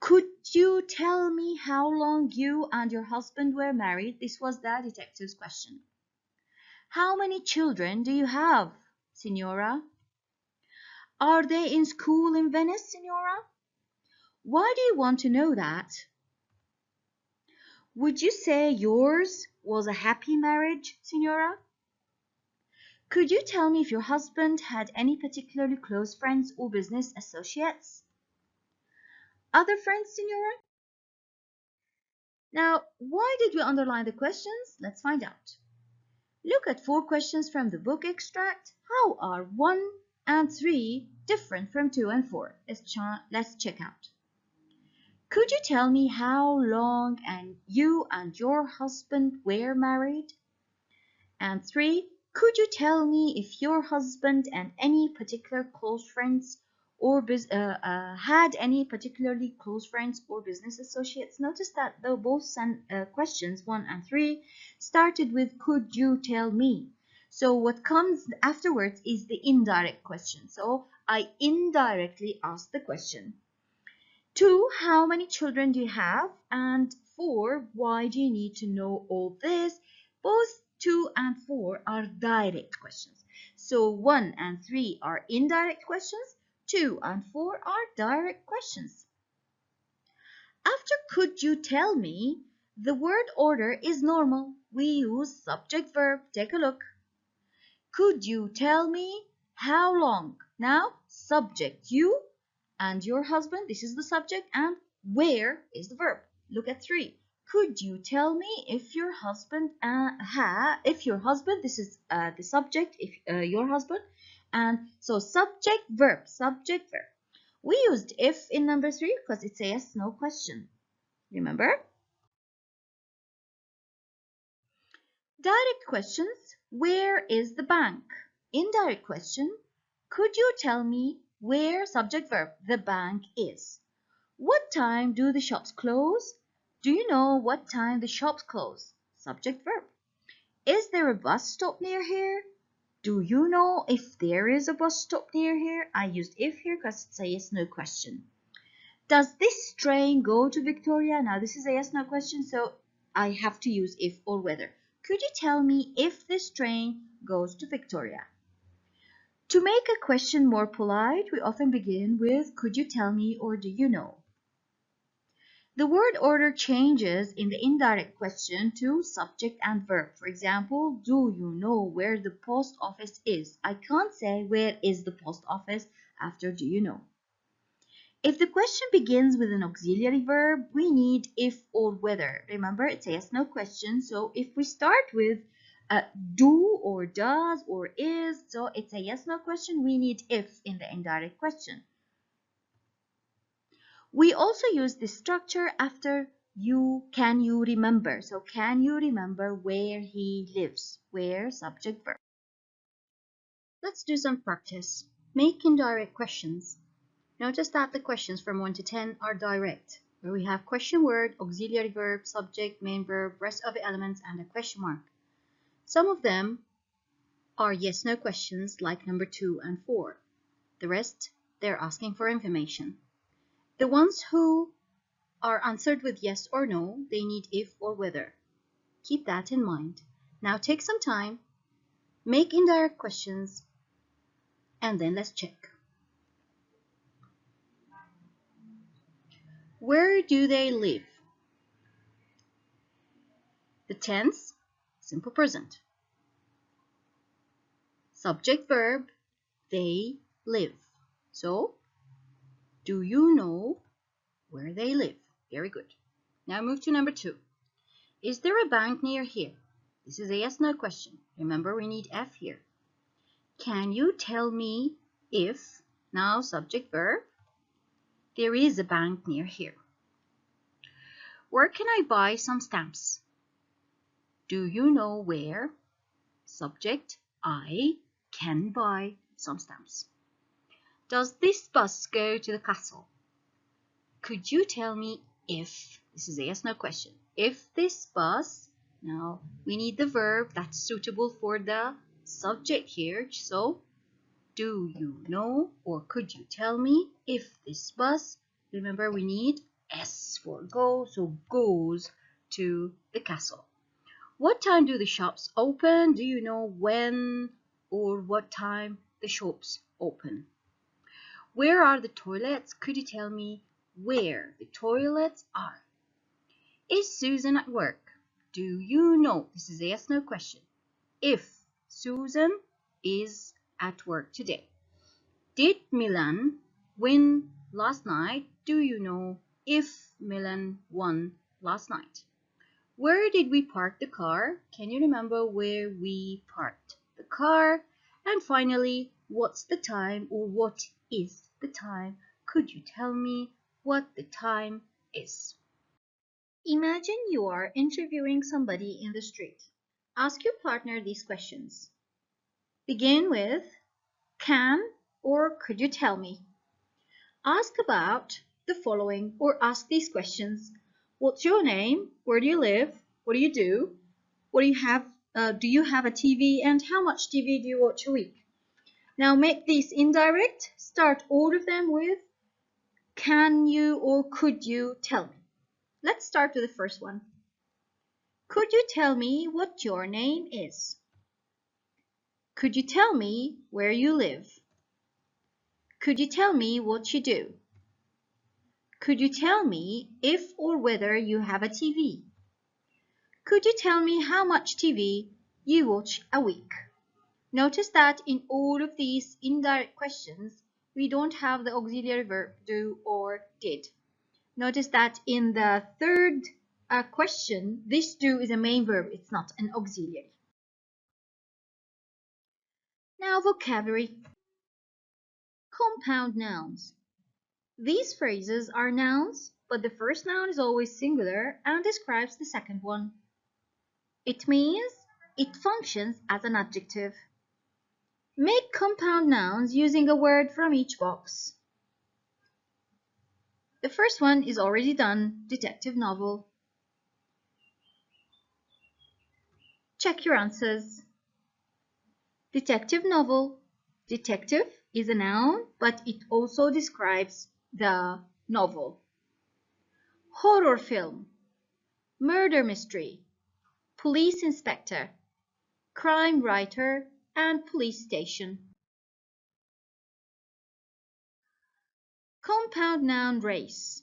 Could you tell me how long you and your husband were married? This was the detective's question. How many children do you have, Signora? Are they in school in Venice, Signora? Why do you want to know that? Would you say yours was a happy marriage, Signora? Could you tell me if your husband had any particularly close friends or business associates? Other friends, Signora? Now, why did we underline the questions? Let's find out. Look at 4 questions from the book extract. How are 1 and 3 different from 2 and 4? Let's check out. Could you tell me how long you and your husband were married? And 3, could you tell me if your husband and any particular close friends or had any particularly close friends or business associates? Notice that though both questions 1 and 3 started with could you tell me? So what comes afterwards is the indirect question. So I indirectly asked the question. 2, how many children do you have? And 4, why do you need to know all this? Both 2 and 4 are direct questions. So 1 and 3 are indirect questions. 2 and 4 are direct questions. After could you tell me, the word order is normal. We use subject verb. Take a look. Could you tell me how long? Now, subject you and your husband, this is the subject, and where is the verb. Look at 3. Could you tell me if your husband, this is the subject, if your husband, And so subject, verb, subject, verb. We used if in number 3 because it's a yes, no question. Remember? Direct questions, where is the bank? Indirect question, could you tell me where, subject, verb, the bank is? What time do the shops close? Do you know what time the shops close? Subject, verb. Is there a bus stop near here? Do you know if there is a bus stop near here? I used if here because it's a yes, no question. Does this train go to Victoria? Now this is a yes, no question, so I have to use if or whether. Could you tell me if this train goes to Victoria? To make a question more polite, we often begin with could you tell me or do you know? The word order changes in the indirect question to subject and verb. For example, do you know where the post office is? I can't say where is the post office after do you know. If the question begins with an auxiliary verb, we need if or whether. Remember, it's a yes, no question. So if we start with do or does or is, so it's a yes, no question, we need if in the indirect question. We also use this structure after can you remember? So can you remember where he lives? Where, subject, verb. Let's do some practice. Make indirect questions. Notice that the questions from 1 to 10 are direct, where we have question word, auxiliary verb, subject, main verb, rest of the elements, and a question mark. Some of them are yes-no questions like number 2 and 4. The rest, they're asking for information. The ones who are answered with yes or no, they need if or whether. Keep that in mind. Now take some time, make indirect questions, and then let's check. Where do they live? The tense, simple present. Subject verb, they live. So, do you know where they live? Very good. Now move to number 2. Is there a bank near here? This is a yes-no question. Remember, we need F here. Can you tell me if, now subject verb, there is a bank near here? Where can I buy some stamps? Do you know where? Subject, I can buy some stamps. Does this bus go to the castle? Could you tell me if, this is a yes, no question, if this bus, now we need the verb that's suitable for the subject here, so do you know or could you tell me if this bus, remember we need S for go, so goes to the castle. What time do the shops open? Do you know when or what time the shops open? Where are the toilets? Could you tell me where the toilets are? Is Susan at work? Do you know? This is a yes, no question. If Susan is at work today. Did Milan win last night? Do you know if Milan won last night? Where did we park the car? Can you remember where we parked the car? And finally, what's the time or what is the time? Could you tell me what the time is? Imagine you are interviewing somebody in the street. Ask your partner these questions. Begin with, can or could you tell me? Ask about the following or ask these questions. What's your name? Where do you live? What do you do? What do you have? Do you have a TV? And how much TV do you watch a week? Now make these indirect. Start all of them with can you or could you tell me? Let's start with the first one. Could you tell me what your name is? Could you tell me where you live? Could you tell me what you do? Could you tell me if or whether you have a TV? Could you tell me how much TV you watch a week? Notice that in all of these indirect questions, we don't have the auxiliary verb do or did. Notice that in the third question, this do is a main verb. It's not an auxiliary. Now vocabulary. Compound nouns. These phrases are nouns, but the first noun is always singular and describes the second one. It means it functions as an adjective. Make compound nouns using a word from each box. The first one is already done, detective novel. Check your answers. Detective novel. Detective is a noun, but it also describes the novel. Horror film, murder mystery, police inspector, crime writer, and police station. Compound noun race.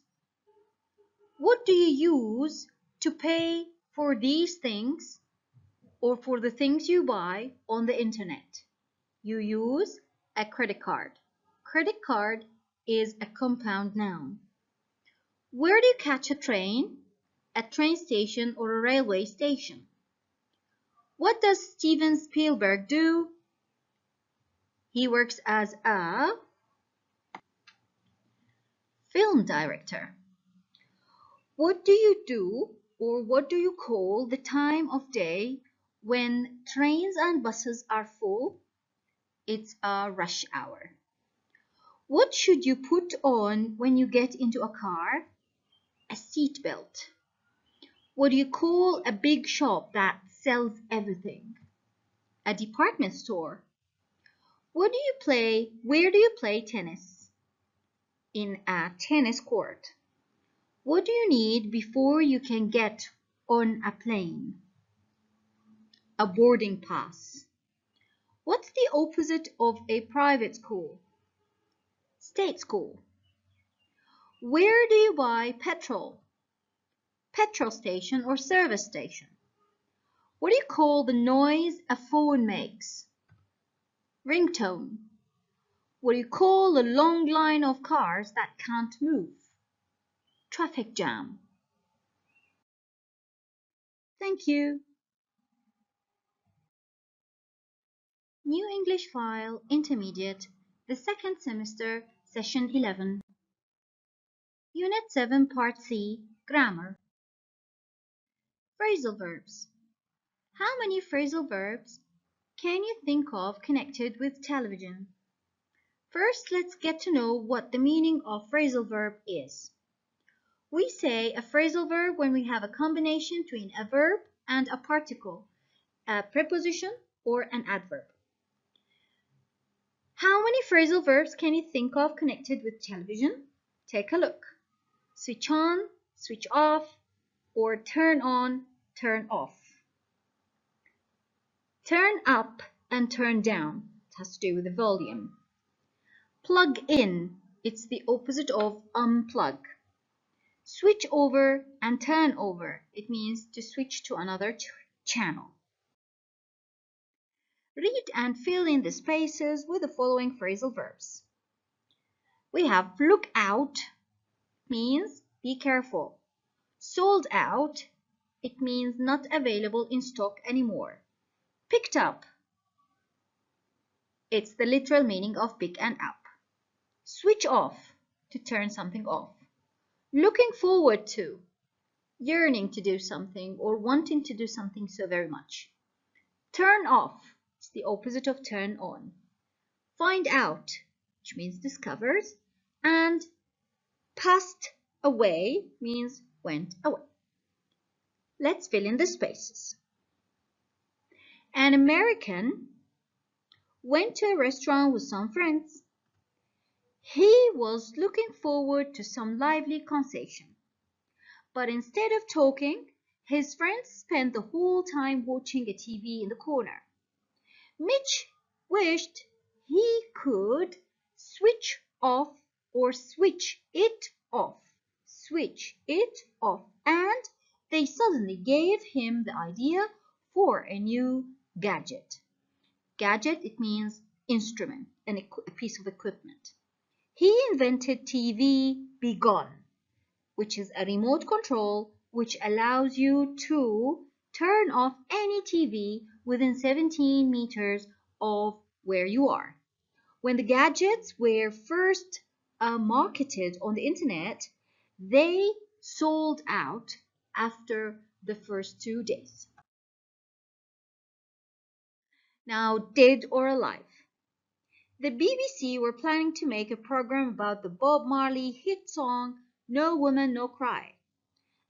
What do you use to pay for these things or for the things you buy on the internet? You use a credit card. Credit card is a compound noun. Where do you catch a train? A train station or a railway station. What does Steven Spielberg do? He works as a film director. What do you do or what do you call the time of day when trains and buses are full? It's a rush hour. What should you put on when you get into a car? A seat belt. What do you call a big shop that sells everything? A department store. What do you play? Where do you play tennis? In a tennis court. What do you need before you can get on a plane? A boarding pass. What's the opposite of a private school? State school. Where do you buy petrol? Petrol station or service station. What do you call the noise a phone makes? Ringtone. What do you call a long line of cars that can't move? Traffic jam. Thank you. New English File, Intermediate, the second semester, Session 11. Unit 7, Part C, Grammar. Phrasal verbs. How many phrasal verbs can you think of connected with television? First, let's get to know what the meaning of phrasal verb is. We say a phrasal verb when we have a combination between a verb and a particle, a preposition, or an adverb. How many phrasal verbs can you think of connected with television? Take a look. Switch on, switch off, or turn on, turn off. Turn up and turn down. It has to do with the volume. Plug in. It's the opposite of unplug. Switch over and turn over. It means to switch to another channel. Read and fill in the spaces with the following phrasal verbs. We have look out, means be careful. Sold out, it means not available in stock anymore. Picked up, it's the literal meaning of pick and up. Switch off, to turn something off. Looking forward to, yearning to do something or wanting to do something so very much. Turn off, it's the opposite of turn on. Find out, which means discovers, and passed away means went away. Let's fill in the spaces. An American went to a restaurant with some friends. He was looking forward to some lively conversation. But instead of talking, his friends spent the whole time watching a TV in the corner. Mitch wished he could switch off or switch it off. Switch it off. And they suddenly gave him the idea for a new gadget. Gadget, it means instrument, a piece of equipment. He invented TV Be Gone, which is a remote control which allows you to turn off any TV within 17 meters of where you are. When the gadgets were first marketed on the internet, they sold out after the first 2 days. Now, dead or alive. The BBC were planning to make a program about the Bob Marley hit song No Woman, No Cry.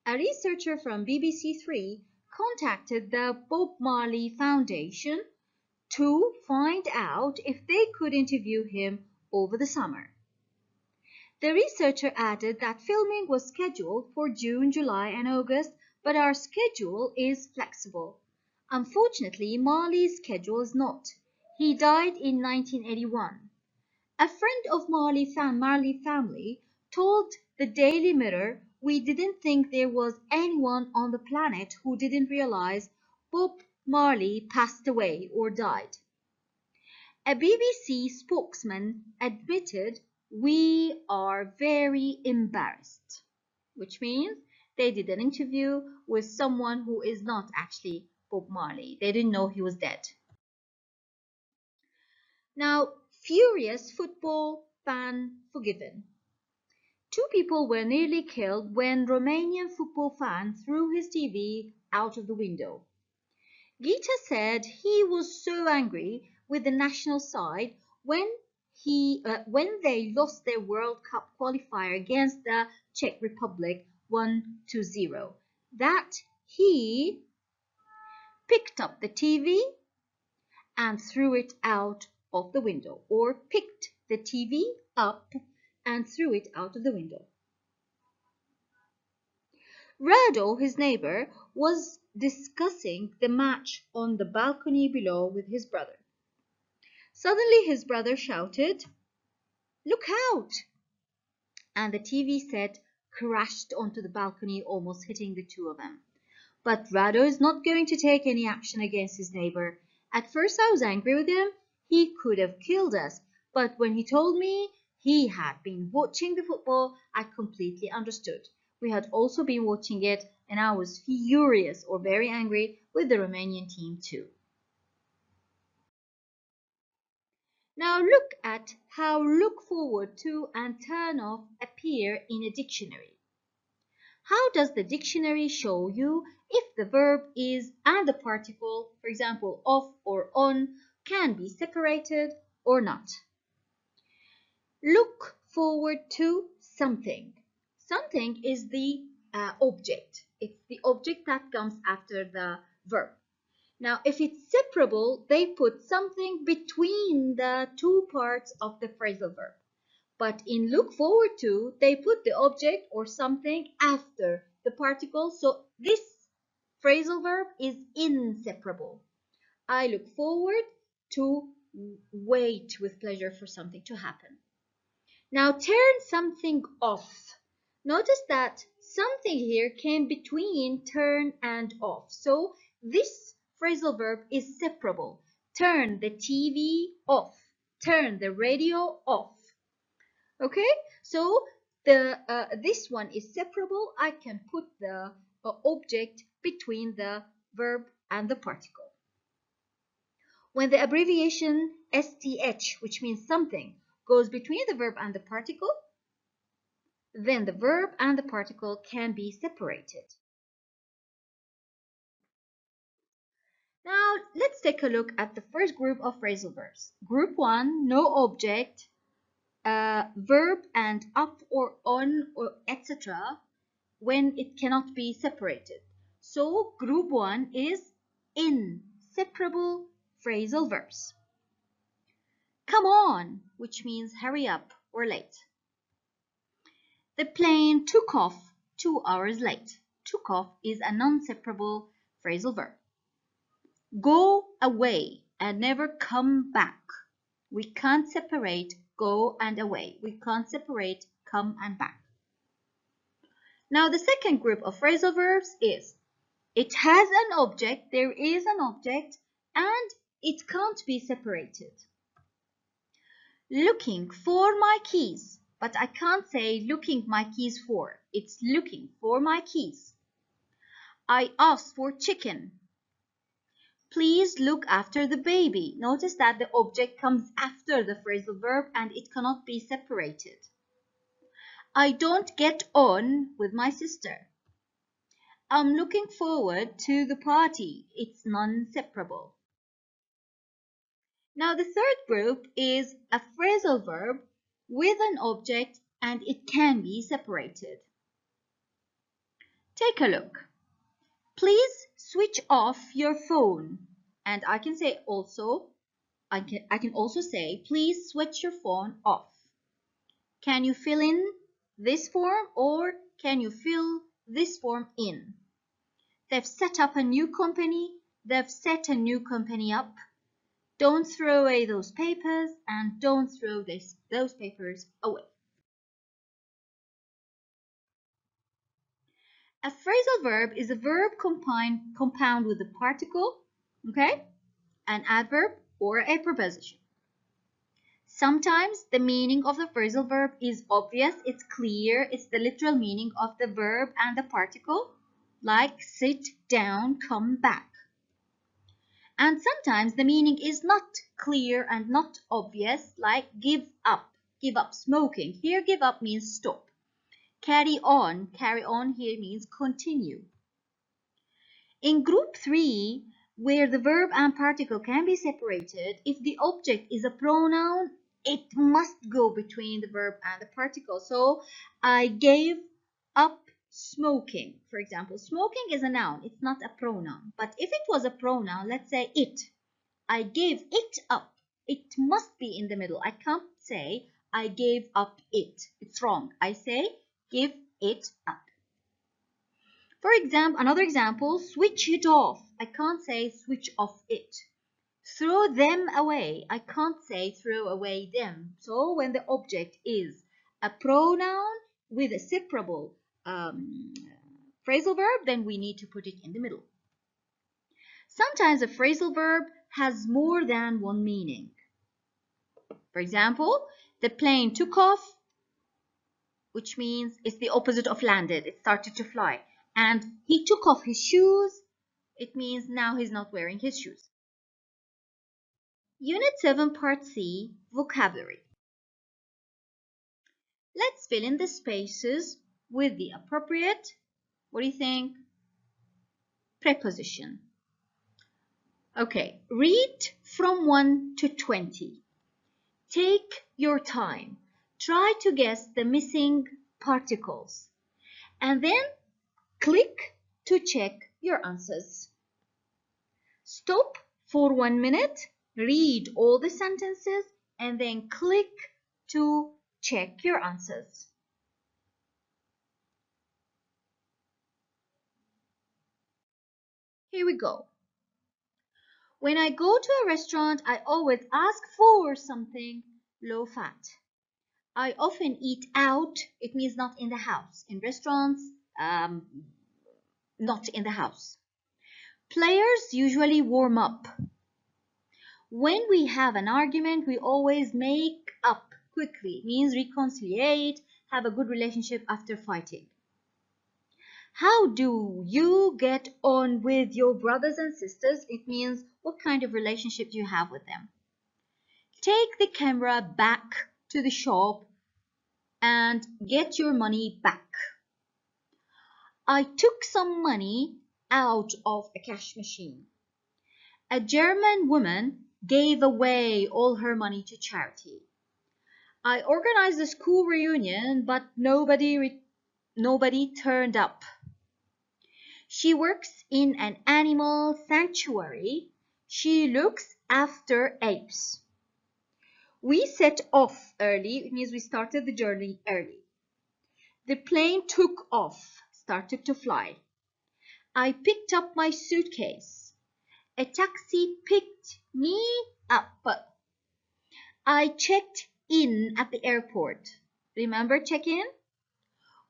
A researcher from BBC Three contacted the Bob Marley Foundation to find out if they could interview him over the summer. The researcher added that filming was scheduled for June, July, and August, but our schedule is flexible. Unfortunately, Marley's schedule is not. He died in 1981. A friend of Marley family told the Daily Mirror, "We didn't think there was anyone on the planet who didn't realize Bob Marley passed away or died." A BBC spokesman admitted, "We are very embarrassed," which means they did an interview with someone who is not actually Bob Marley. They didn't know he was dead. Now, furious football fan forgiven. 2 people were nearly killed when Romanian football fan threw his TV out of the window. Gita said he was so angry with the national side when they lost their World Cup qualifier against the Czech Republic 1-0 that he picked up the TV and threw it out of the window, or picked the TV up and threw it out of the window. Rado, his neighbor, was discussing the match on the balcony below with his brother. Suddenly his brother shouted, "Look out!" and the TV set crashed onto the balcony, almost hitting the 2 of them. But Rado is not going to take any action against his neighbor. At first I was angry with him. He could have killed us. But when he told me he had been watching the football, I completely understood. We had also been watching it, and I was furious or very angry with the Romanian team too. Now look at how look forward to and turn off appear in a dictionary. How does the dictionary show you if the verb is and the particle, for example, off or on, can be separated or not? Look forward to something. Something is the object. It's the object that comes after the verb. Now, if it's separable, they put something between the 2 parts of the phrasal verb. But in look forward to, they put the object or something after the particle. So this phrasal verb is inseparable. I look forward to wait with pleasure for something to happen. Now turn something off. Notice that something here came between turn and off. So this phrasal verb is separable. Turn the TV off. Turn the radio off. Okay, so this one is separable. I can put the object between the verb and the particle. When the abbreviation STH, which means something, goes between the verb and the particle, then the verb and the particle can be separated. Now let's take a look at the first group of phrasal verbs. Group 1, no object, verb and up or on or etc. when it cannot be separated. So group 1 is inseparable phrasal verbs. Come on, which means hurry up or late. The plane took off 2 hours late. Took off is a non-separable phrasal verb. Go away and never come back. We can't separate go and away. We can't separate come and back. Now the second group of phrasal verbs is it has an object, there is an object, and it can't be separated. Looking for my keys, but I can't say looking my keys for. It's looking for my keys. I asked for chicken. Please look after the baby. Notice that the object comes after the phrasal verb and it cannot be separated. I don't get on with my sister. I'm looking forward to the party. It's non-separable. Now the third group is a phrasal verb with an object and it can be separated. Take a look. Please switch off your phone. And I can say also, I can also say, please switch your phone off. Can you fill in this form or can you fill this form in? They've set up a new company. They've set a new company up. Don't throw away those papers and don't throw those papers away. A phrasal verb is a verb compound with a particle, okay, an adverb, or a preposition. Sometimes the meaning of the phrasal verb is obvious, it's clear, it's the literal meaning of the verb and the particle, like sit down, come back. And sometimes the meaning is not clear and not obvious, like give up smoking. Here give up means stop. Carry on here means continue. In group 3, where the verb and particle can be separated, if the object is a pronoun, it must go between the verb and the particle. So I gave up smoking. For example, smoking is a noun, it's not a pronoun. But if it was a pronoun, let's say it. I gave it up. It must be in the middle. I can't say I gave up it. It's wrong. I say give it up. For example, another example, switch it off. I can't say switch off it. Throw them away. I can't say throw away them. So when the object is a pronoun with a separable phrasal verb, then we need to put it in the middle. Sometimes a phrasal verb has more than one meaning. For example, the plane took off, which means it's the opposite of landed. It started to fly. And he took off his shoes. It means now he's not wearing his shoes. Unit 7, Part C, Vocabulary. Let's fill in the spaces with the appropriate, what do you think, preposition. Okay, read from 1 to 20. Take your time. Try to guess the missing particles. And then click to check your answers. Stop for 1 minute, read all the sentences, and then click to check your answers. Here we go. When I go to a restaurant, I always ask for something low fat. I often eat out. It means not in the house. In restaurants, not in the house. Players usually warm up. When we have an argument, we always make up quickly. It means reconciliate, have a good relationship after fighting. How do you get on with your brothers and sisters? It means what kind of relationship do you have with them? Take the camera back to the shop and get your money back. I took some money out of a cash machine. A German woman gave away all her money to charity. I organized a school reunion, but nobody turned up. She works in an animal sanctuary. She looks after apes. We set off early. It means we started the journey early. The plane took off, started to fly. I picked up my suitcase. A taxi picked me up. I checked in at the airport. Remember check-in?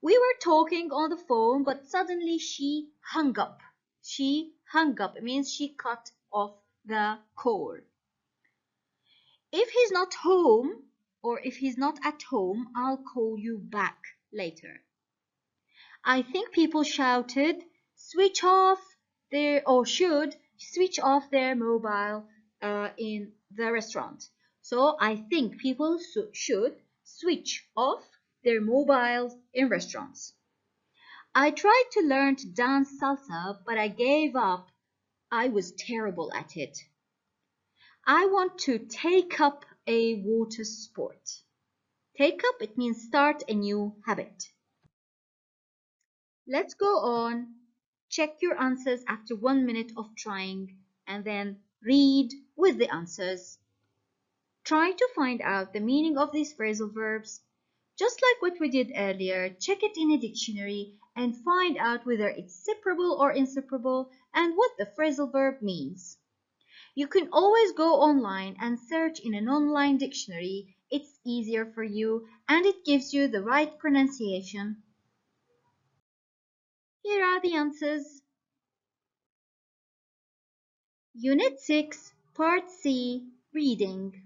We were talking on the phone, but suddenly she hung up. She hung up. It means she cut off the call. If he's not home, or if he's not at home, I'll call you back later. I think people shouted, switch off, or should switch off their mobile in the restaurant. So I think people should switch off their mobiles in restaurants. I tried to learn to dance salsa, but I gave up. I was terrible at it. I want to take up a water sport. Take up, it means start a new habit. Let's go on. Check your answers after 1 minute of trying and then read with the answers. Try to find out the meaning of these phrasal verbs. Just like what we did earlier, check it in a dictionary and find out whether it's separable or inseparable and what the phrasal verb means. You can always go online and search in an online dictionary. It's easier for you and it gives you the right pronunciation. Here are the answers. Unit 6, Part C, Reading.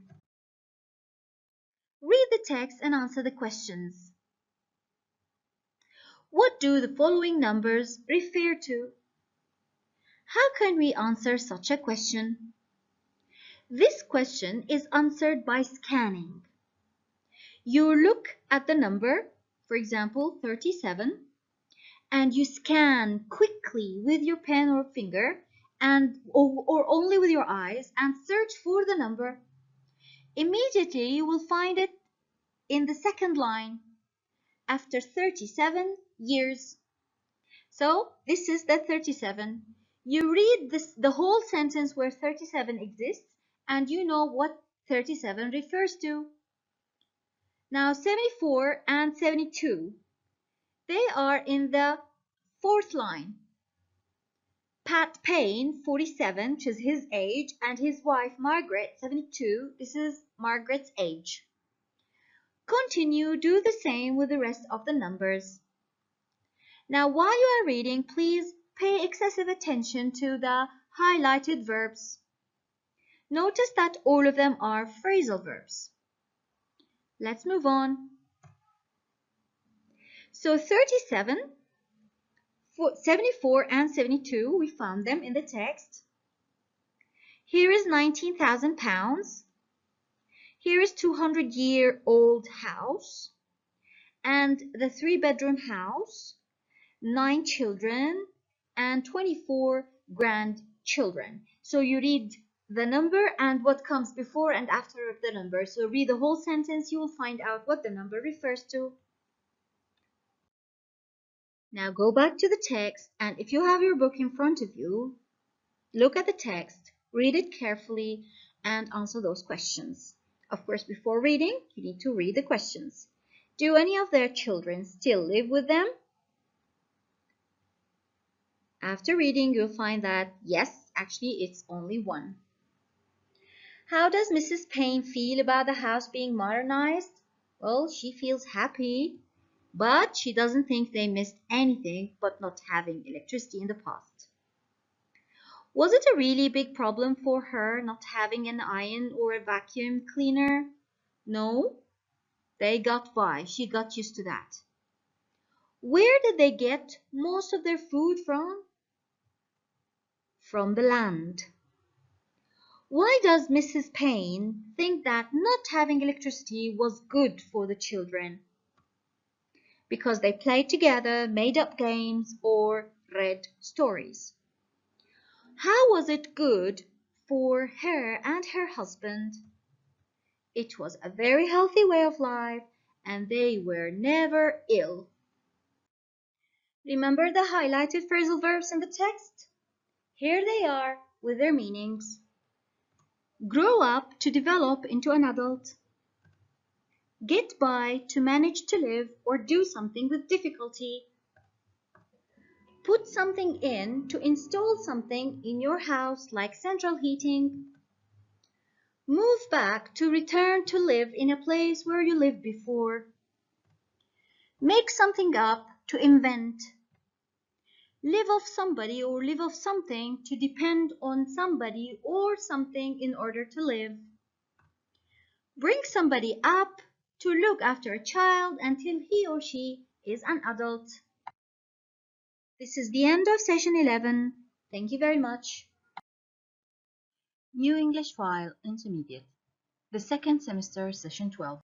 Read the text and answer the questions. What do the following numbers refer to? How can we answer such a question? This question is answered by scanning. You look at the number, for example 37, and you scan quickly with your pen or finger or only with your eyes and search for the number. Immediately you will find it in the second line after 37 years. So this is the 37. You read the whole sentence where 37 exists and you know what 37 refers to. Now 74 and 72, they are in the fourth line. Pat Payne, 47, which is his age, and his wife Margaret, 72, this is Margaret's age. Continue, do the same with the rest of the numbers. Now while you are reading, please pay excessive attention to the highlighted verbs. Notice that all of them are phrasal verbs. Let's move on. So 37, 74 and 72, we found them in the text. Here is 19,000 pounds. Here is 200-year-old house and the 3-bedroom house, 9 children and 24 grandchildren. So you read the number and what comes before and after the number. So read the whole sentence, you will find out what the number refers to. Now go back to the text, and if you have your book in front of you, look at the text, read it carefully, and answer those questions. Of course, before reading, you need to read the questions. Do any of their children still live with them? After reading, you'll find that yes, actually it's only one. How does Mrs. Payne feel about the house being modernized? Well, she feels happy, but she doesn't think they missed anything but not having electricity in the past. Was it a really big problem for her not having an iron or a vacuum cleaner? No, they got by. She got used to that. Where did they get most of their food from? From the land. Why does Mrs. Payne think that not having electricity was good for the children? Because they played together, made up games, or read stories. How was it good for her and her husband? It was a very healthy way of life, and they were never ill. Remember the highlighted phrasal verbs in the text? Here they are with their meanings. Grow up to develop into an adult. Get by to manage to live or do something with difficulty. Put something in to install something in your house like central heating. Move back to return to live in a place where you lived before. Make something up to invent. Live off somebody or live off something to depend on somebody or something in order to live. Bring somebody up to look after a child until he or she is an adult. This is the end of session 11. Thank you very much. New English File Intermediate, the second semester, Session 12.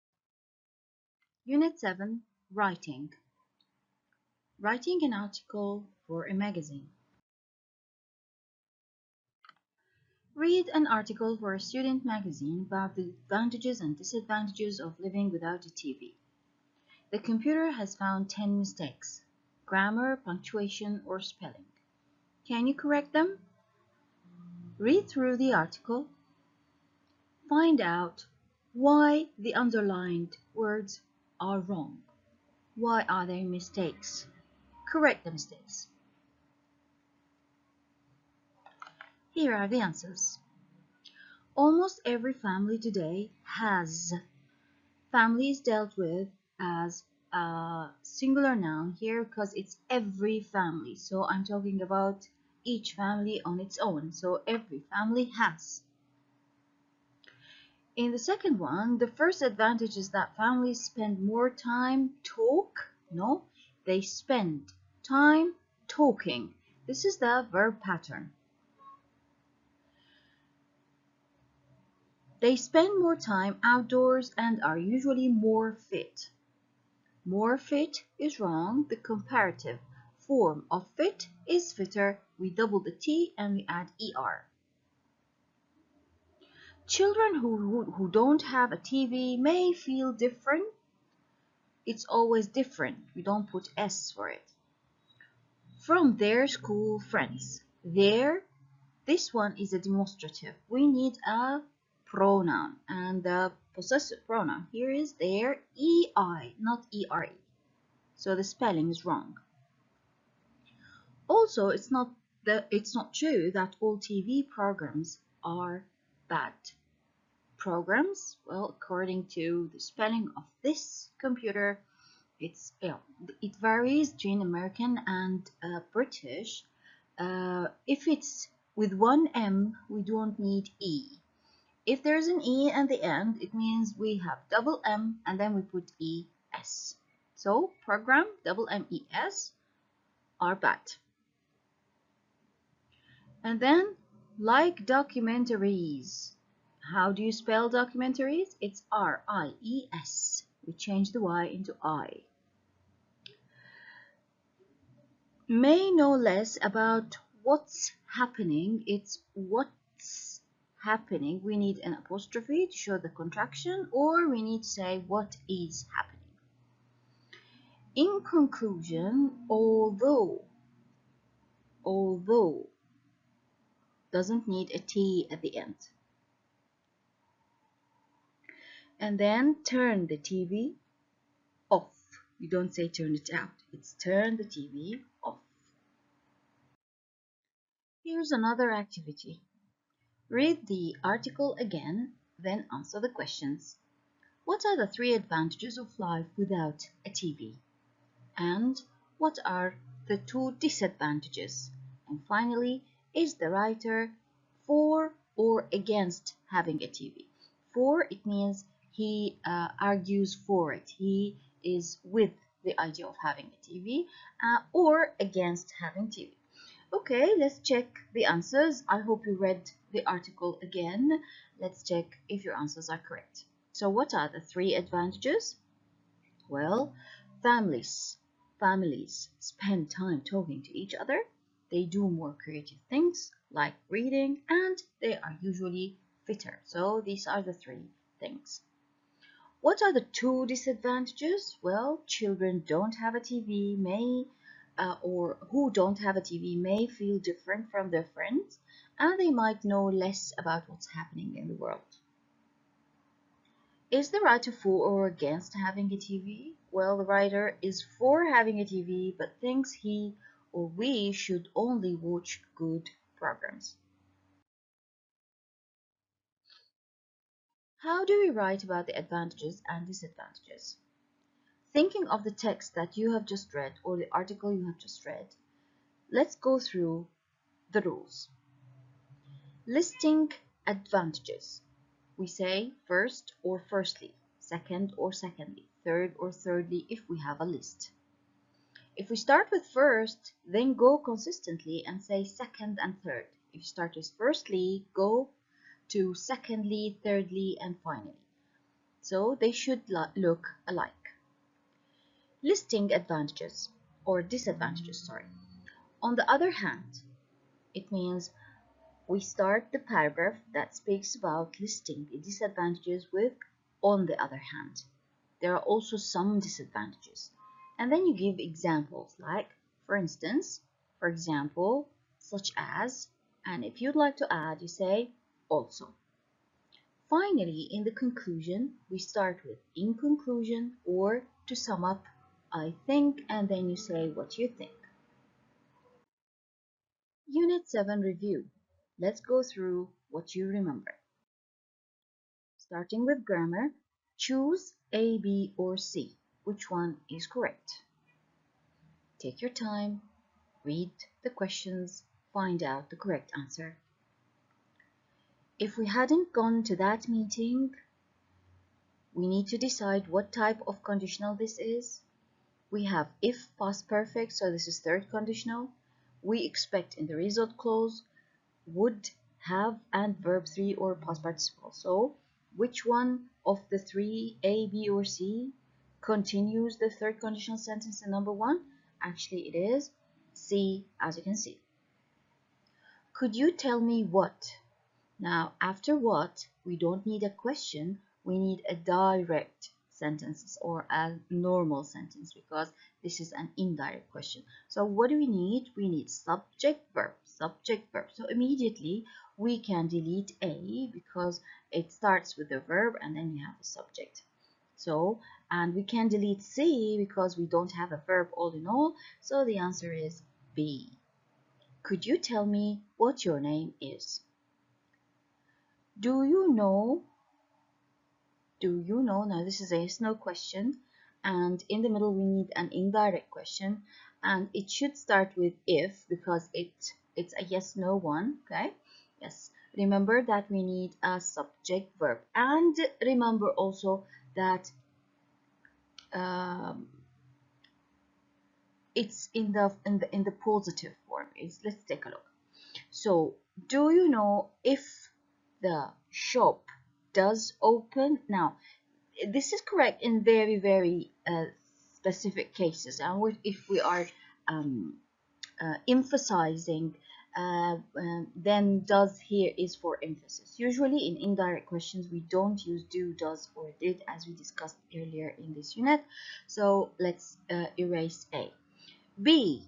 Unit 7, Writing. Writing an article for a magazine. Read an article for a student magazine about the advantages and disadvantages of living without a TV. The computer has found 10 mistakes: grammar, punctuation, or spelling. Can you correct them? Read through the article. Find out why the underlined words are wrong. Why are there mistakes? Correct the mistakes. Here are the answers. Almost every family today has. Family is dealt with as a singular noun here because it's every family. So I'm talking about each family on its own. So every family has. In the second one, the first advantage is that families spend more time they spend time talking. This is the verb pattern. They spend more time outdoors and are usually more fit. More fit is wrong. The comparative form of fit is fitter. We double the T and we add ER. Children who don't have a TV may feel different. It's always different. We don't put S for it. From their school friends. Their, this one is a demonstrative. We need a pronoun, and the possessive pronoun here is their, EI, not ERE. So the spelling is wrong. Also, it's not true that all TV programs are bad. Programs, well, according to the spelling of this computer, it varies between American and British. If it's with one M, we don't need E. If there's an E at the end, it means we have double M and then we put ES. So program double MES are bad. And then, like documentaries. How do you spell documentaries? It's RIES. We change the Y into I. May know less about what's happening. It's what's happening. We need an apostrophe to show the contraction, or we need to say what is happening. In conclusion, although doesn't need a T at the end. And then turn the TV off. You don't say turn it out. It's turn the TV off. Here's another activity. Read the article again, then answer the questions. What are the 3 advantages of life without a TV? And what are the 2 disadvantages? And finally, is the writer for or against having a TV? For, it means he argues for it. He is with the idea of having a TV, or against having TV. Okay, let's check the answers. I hope you read the article again. Let's check if your answers are correct. So what are the 3 advantages? Well, families spend time talking to each other. They do more creative things like reading, and they are usually fitter. So these are the 3 things. What are the 2 disadvantages? Well, children don't have a TV or who don't have a TV may feel different from their friends, and they might know less about what's happening in the world. Is the writer for or against having a TV? Well, the writer is for having a TV, but thinks he or we should only watch good programs. How do we write about the advantages and disadvantages? Thinking of the text that you have just read or the article you have just read, let's go through the rules. Listing advantages. We say first or firstly, second or secondly, third or thirdly if we have a list. If we start with first, then go consistently and say second and third. If you start with firstly, go to secondly, thirdly, and finally. So they should look alike. Listing advantages or disadvantages, sorry. On the other hand, it means we start the paragraph that speaks about listing the disadvantages with on the other hand. There are also some disadvantages. And then you give examples like, for instance, for example, such as, and if you'd like to add, you say also. Finally, in the conclusion, we start with in conclusion or to sum up, I think, and then you say what you think. Unit 7 review. Let's go through what you remember. Starting with grammar, choose A, B, or C. Which one is correct? Take your time, read the questions, find out the correct answer. If we hadn't gone to that meeting, we need to decide what type of conditional this is. We have if past perfect, so this is third conditional. We expect in the result clause would, have, and verb 3 or past participle. So which one of the three, A, B, or C, continues the third conditional sentence in number 1? Actually, it is C, as you can see. Could you tell me what? Now, after what, we don't need a question, we need a direct sentence or a normal sentence because this is an indirect question. So what do we need? We need subject, verb, subject, verb. So immediately we can delete A because it starts with the verb and then we have a subject. So, and we can delete C because we don't have a verb all in all. So the answer is B. Could you tell me what your name is? Do you know? Do you know? Now this is a yes no question, and in the middle we need an indirect question, and it should start with if because it's a yes no one. Okay, yes, remember that we need a subject verb, and remember also that it's in the positive form. Let's take a look. So do you know if the shop does open? Now this is correct in very specific cases, and if we are emphasizing, then does here is for emphasis. Usually in indirect questions we don't use do, does, or did, as we discussed earlier in this unit. So let's erase A. B,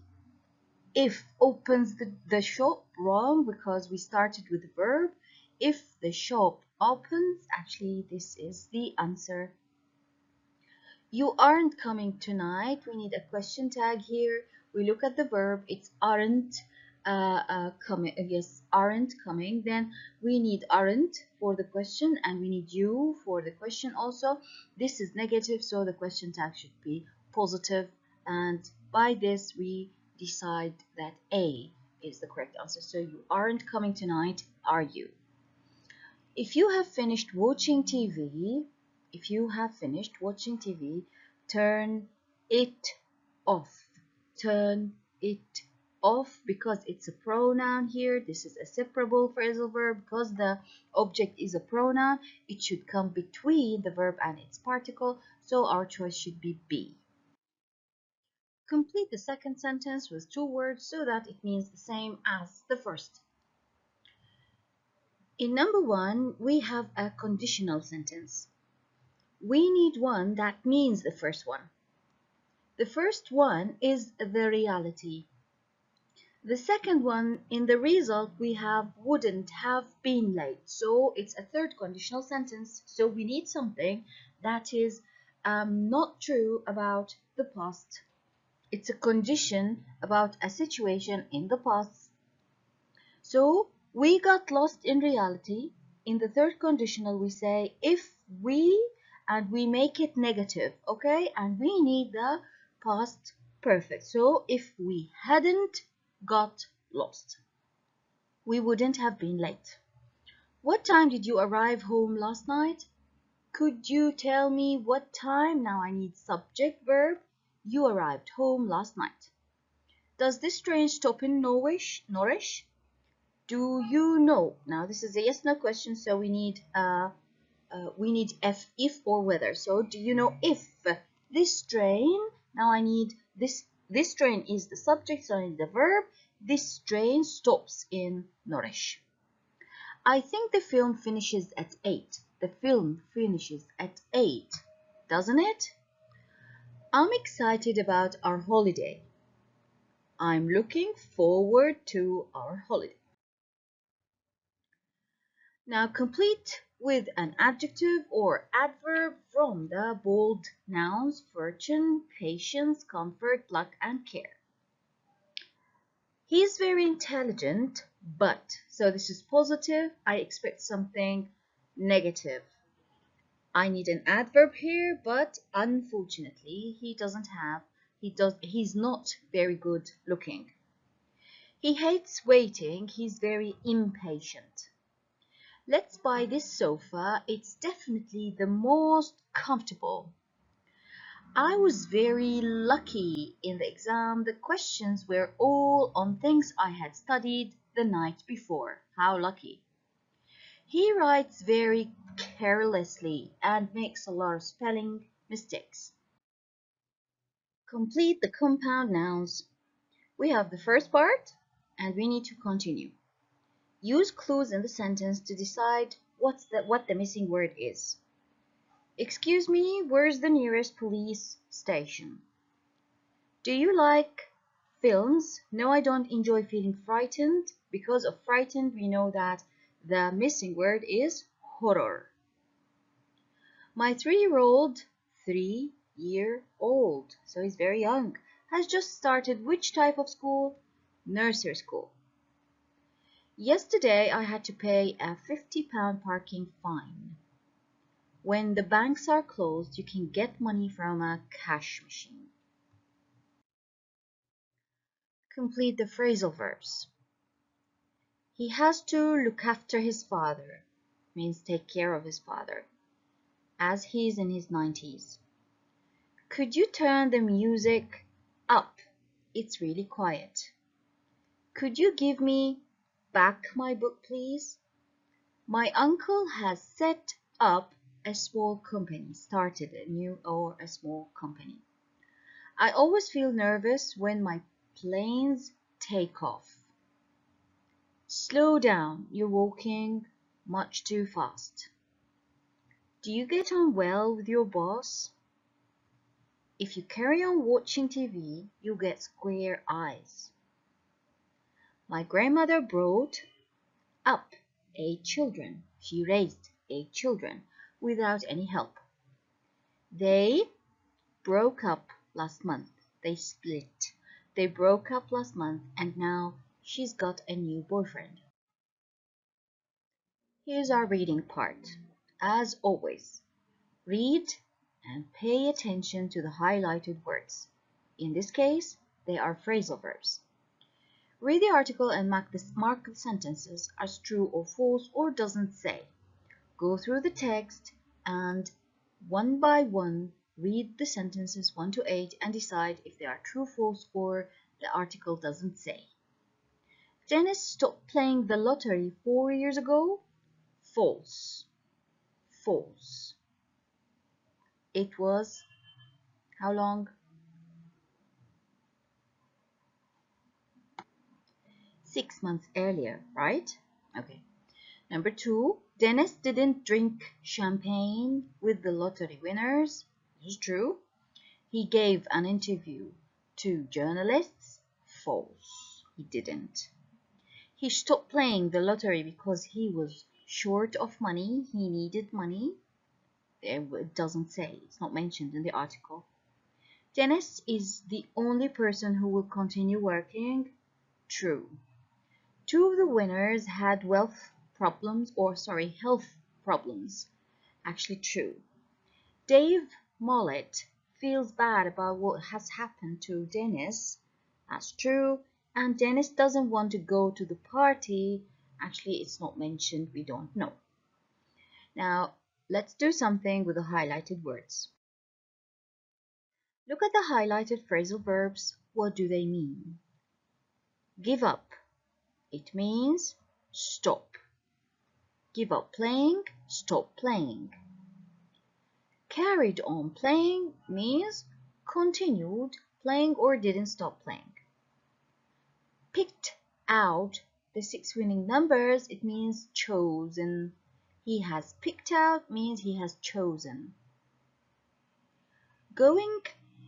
if opens the shop, wrong because we started with the verb. If the shop opens, actually this is the answer. You aren't coming tonight. We need a question tag here. We look at the verb, it's aren't coming. Yes, aren't coming. Then we need aren't for the question and we need you for the question also. This is negative, so the question tag should be positive, and by this we decide that A is the correct answer. So you aren't coming tonight, are you? If you have finished watching TV, turn it off. Turn it off because it's a pronoun here. This is a separable phrasal verb. Because the object is a pronoun, it should come between the verb and its particle. So our choice should be B. Complete the second sentence with 2 words so that it means the same as the first. In number 1, we have a conditional sentence. We need one that means the first one. The first one is the reality. The second one, in the result, we have wouldn't have been late. So it's a third conditional sentence. So we need something that is not true about the past. It's a condition about a situation in the past. So we got lost in reality. In the third conditional, we say if we, and we make it negative, okay? And we need the past perfect. So if we hadn't got lost, we wouldn't have been late. What time did you arrive home last night? Could you tell me what time? Now I need subject verb. You arrived home last night. Does this train stop in Norwich? Do you know? Now this is a yes/no question, so we need if or whether. So do you know if this train? Now I need this. This train is the subject, so I need the verb. This train stops in Norwich. I think the film finishes at 8. The film finishes at 8, doesn't it? I'm excited about our holiday. I'm looking forward to our holiday. Now complete with an adjective or adverb from the bold nouns fortune, patience, comfort, luck, and care. He is very intelligent, but, so this is positive, I expect something negative. I need an adverb here, but unfortunately he's not very good looking. He hates waiting, he's very impatient. Let's buy this sofa, it's definitely the most comfortable. I was very lucky in the exam. The questions were all on things I had studied the night before. How lucky. He writes very carelessly and makes a lot of spelling mistakes. Complete the compound nouns. We have the first part and we need to continue. Use clues in the sentence to decide what the missing word is. Excuse me, where's the nearest police station? Do you like films? No, I don't enjoy feeling frightened. Because of frightened, we know that the missing word is horror. My 3-year-old, 3-year-old, so he's very young, has just started which type of school? Nursery school. Yesterday I had to pay a £50 parking fine. When the banks are closed, you can get money from a cash machine. Complete the phrasal verbs. He has to look after his father, means take care of his father, as he's in his 90s. Could you turn the music up? It's really quiet. Could you give me back my book, please? My uncle has set up a small company, started a new or a small company. I always feel nervous when my planes take off. Slow down, you're walking much too fast. Do you get on well with your boss? If you carry on watching TV, you'll get square eyes. My grandmother brought up 8 children. She raised 8 children without any help. They broke up last month. They split. They broke up last month and now she's got a new boyfriend. Here's our reading part. As always, read and pay attention to the highlighted words. In this case, they are phrasal verbs. Read the article and mark the sentences as true or false or doesn't say. Go through the text and one by one read the sentences 1 to 8 and decide if they are true, false, or the article doesn't say. Dennis stopped playing the lottery 4 years ago. False. False. It was how long? 6 months earlier, right? Okay. Number 2, Dennis didn't drink champagne with the lottery winners. This is true. He gave an interview to journalists. False. He didn't. He stopped playing the lottery because he was short of money. He needed money. It doesn't say. It's not mentioned in the article. Dennis is the only person who will continue working. True. 2 of the winners had health problems. Actually true. Dave Mollett feels bad about what has happened to Dennis. That's true. And Dennis doesn't want to go to the party. Actually, it's not mentioned. We don't know. Now, let's do something with the highlighted words. Look at the highlighted phrasal verbs. What do they mean? Give up. It means stop. Give up playing, stop playing. Carried on playing means continued playing or didn't stop playing. Picked out the 6 winning numbers, it means chosen. He has picked out means he has chosen. Going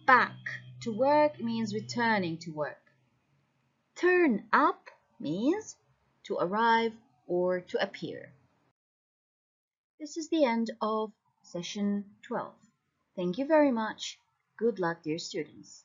back to work means returning to work. Turn up means to arrive or to appear. This is the end of session 12. Thank you very much. Good luck, dear students.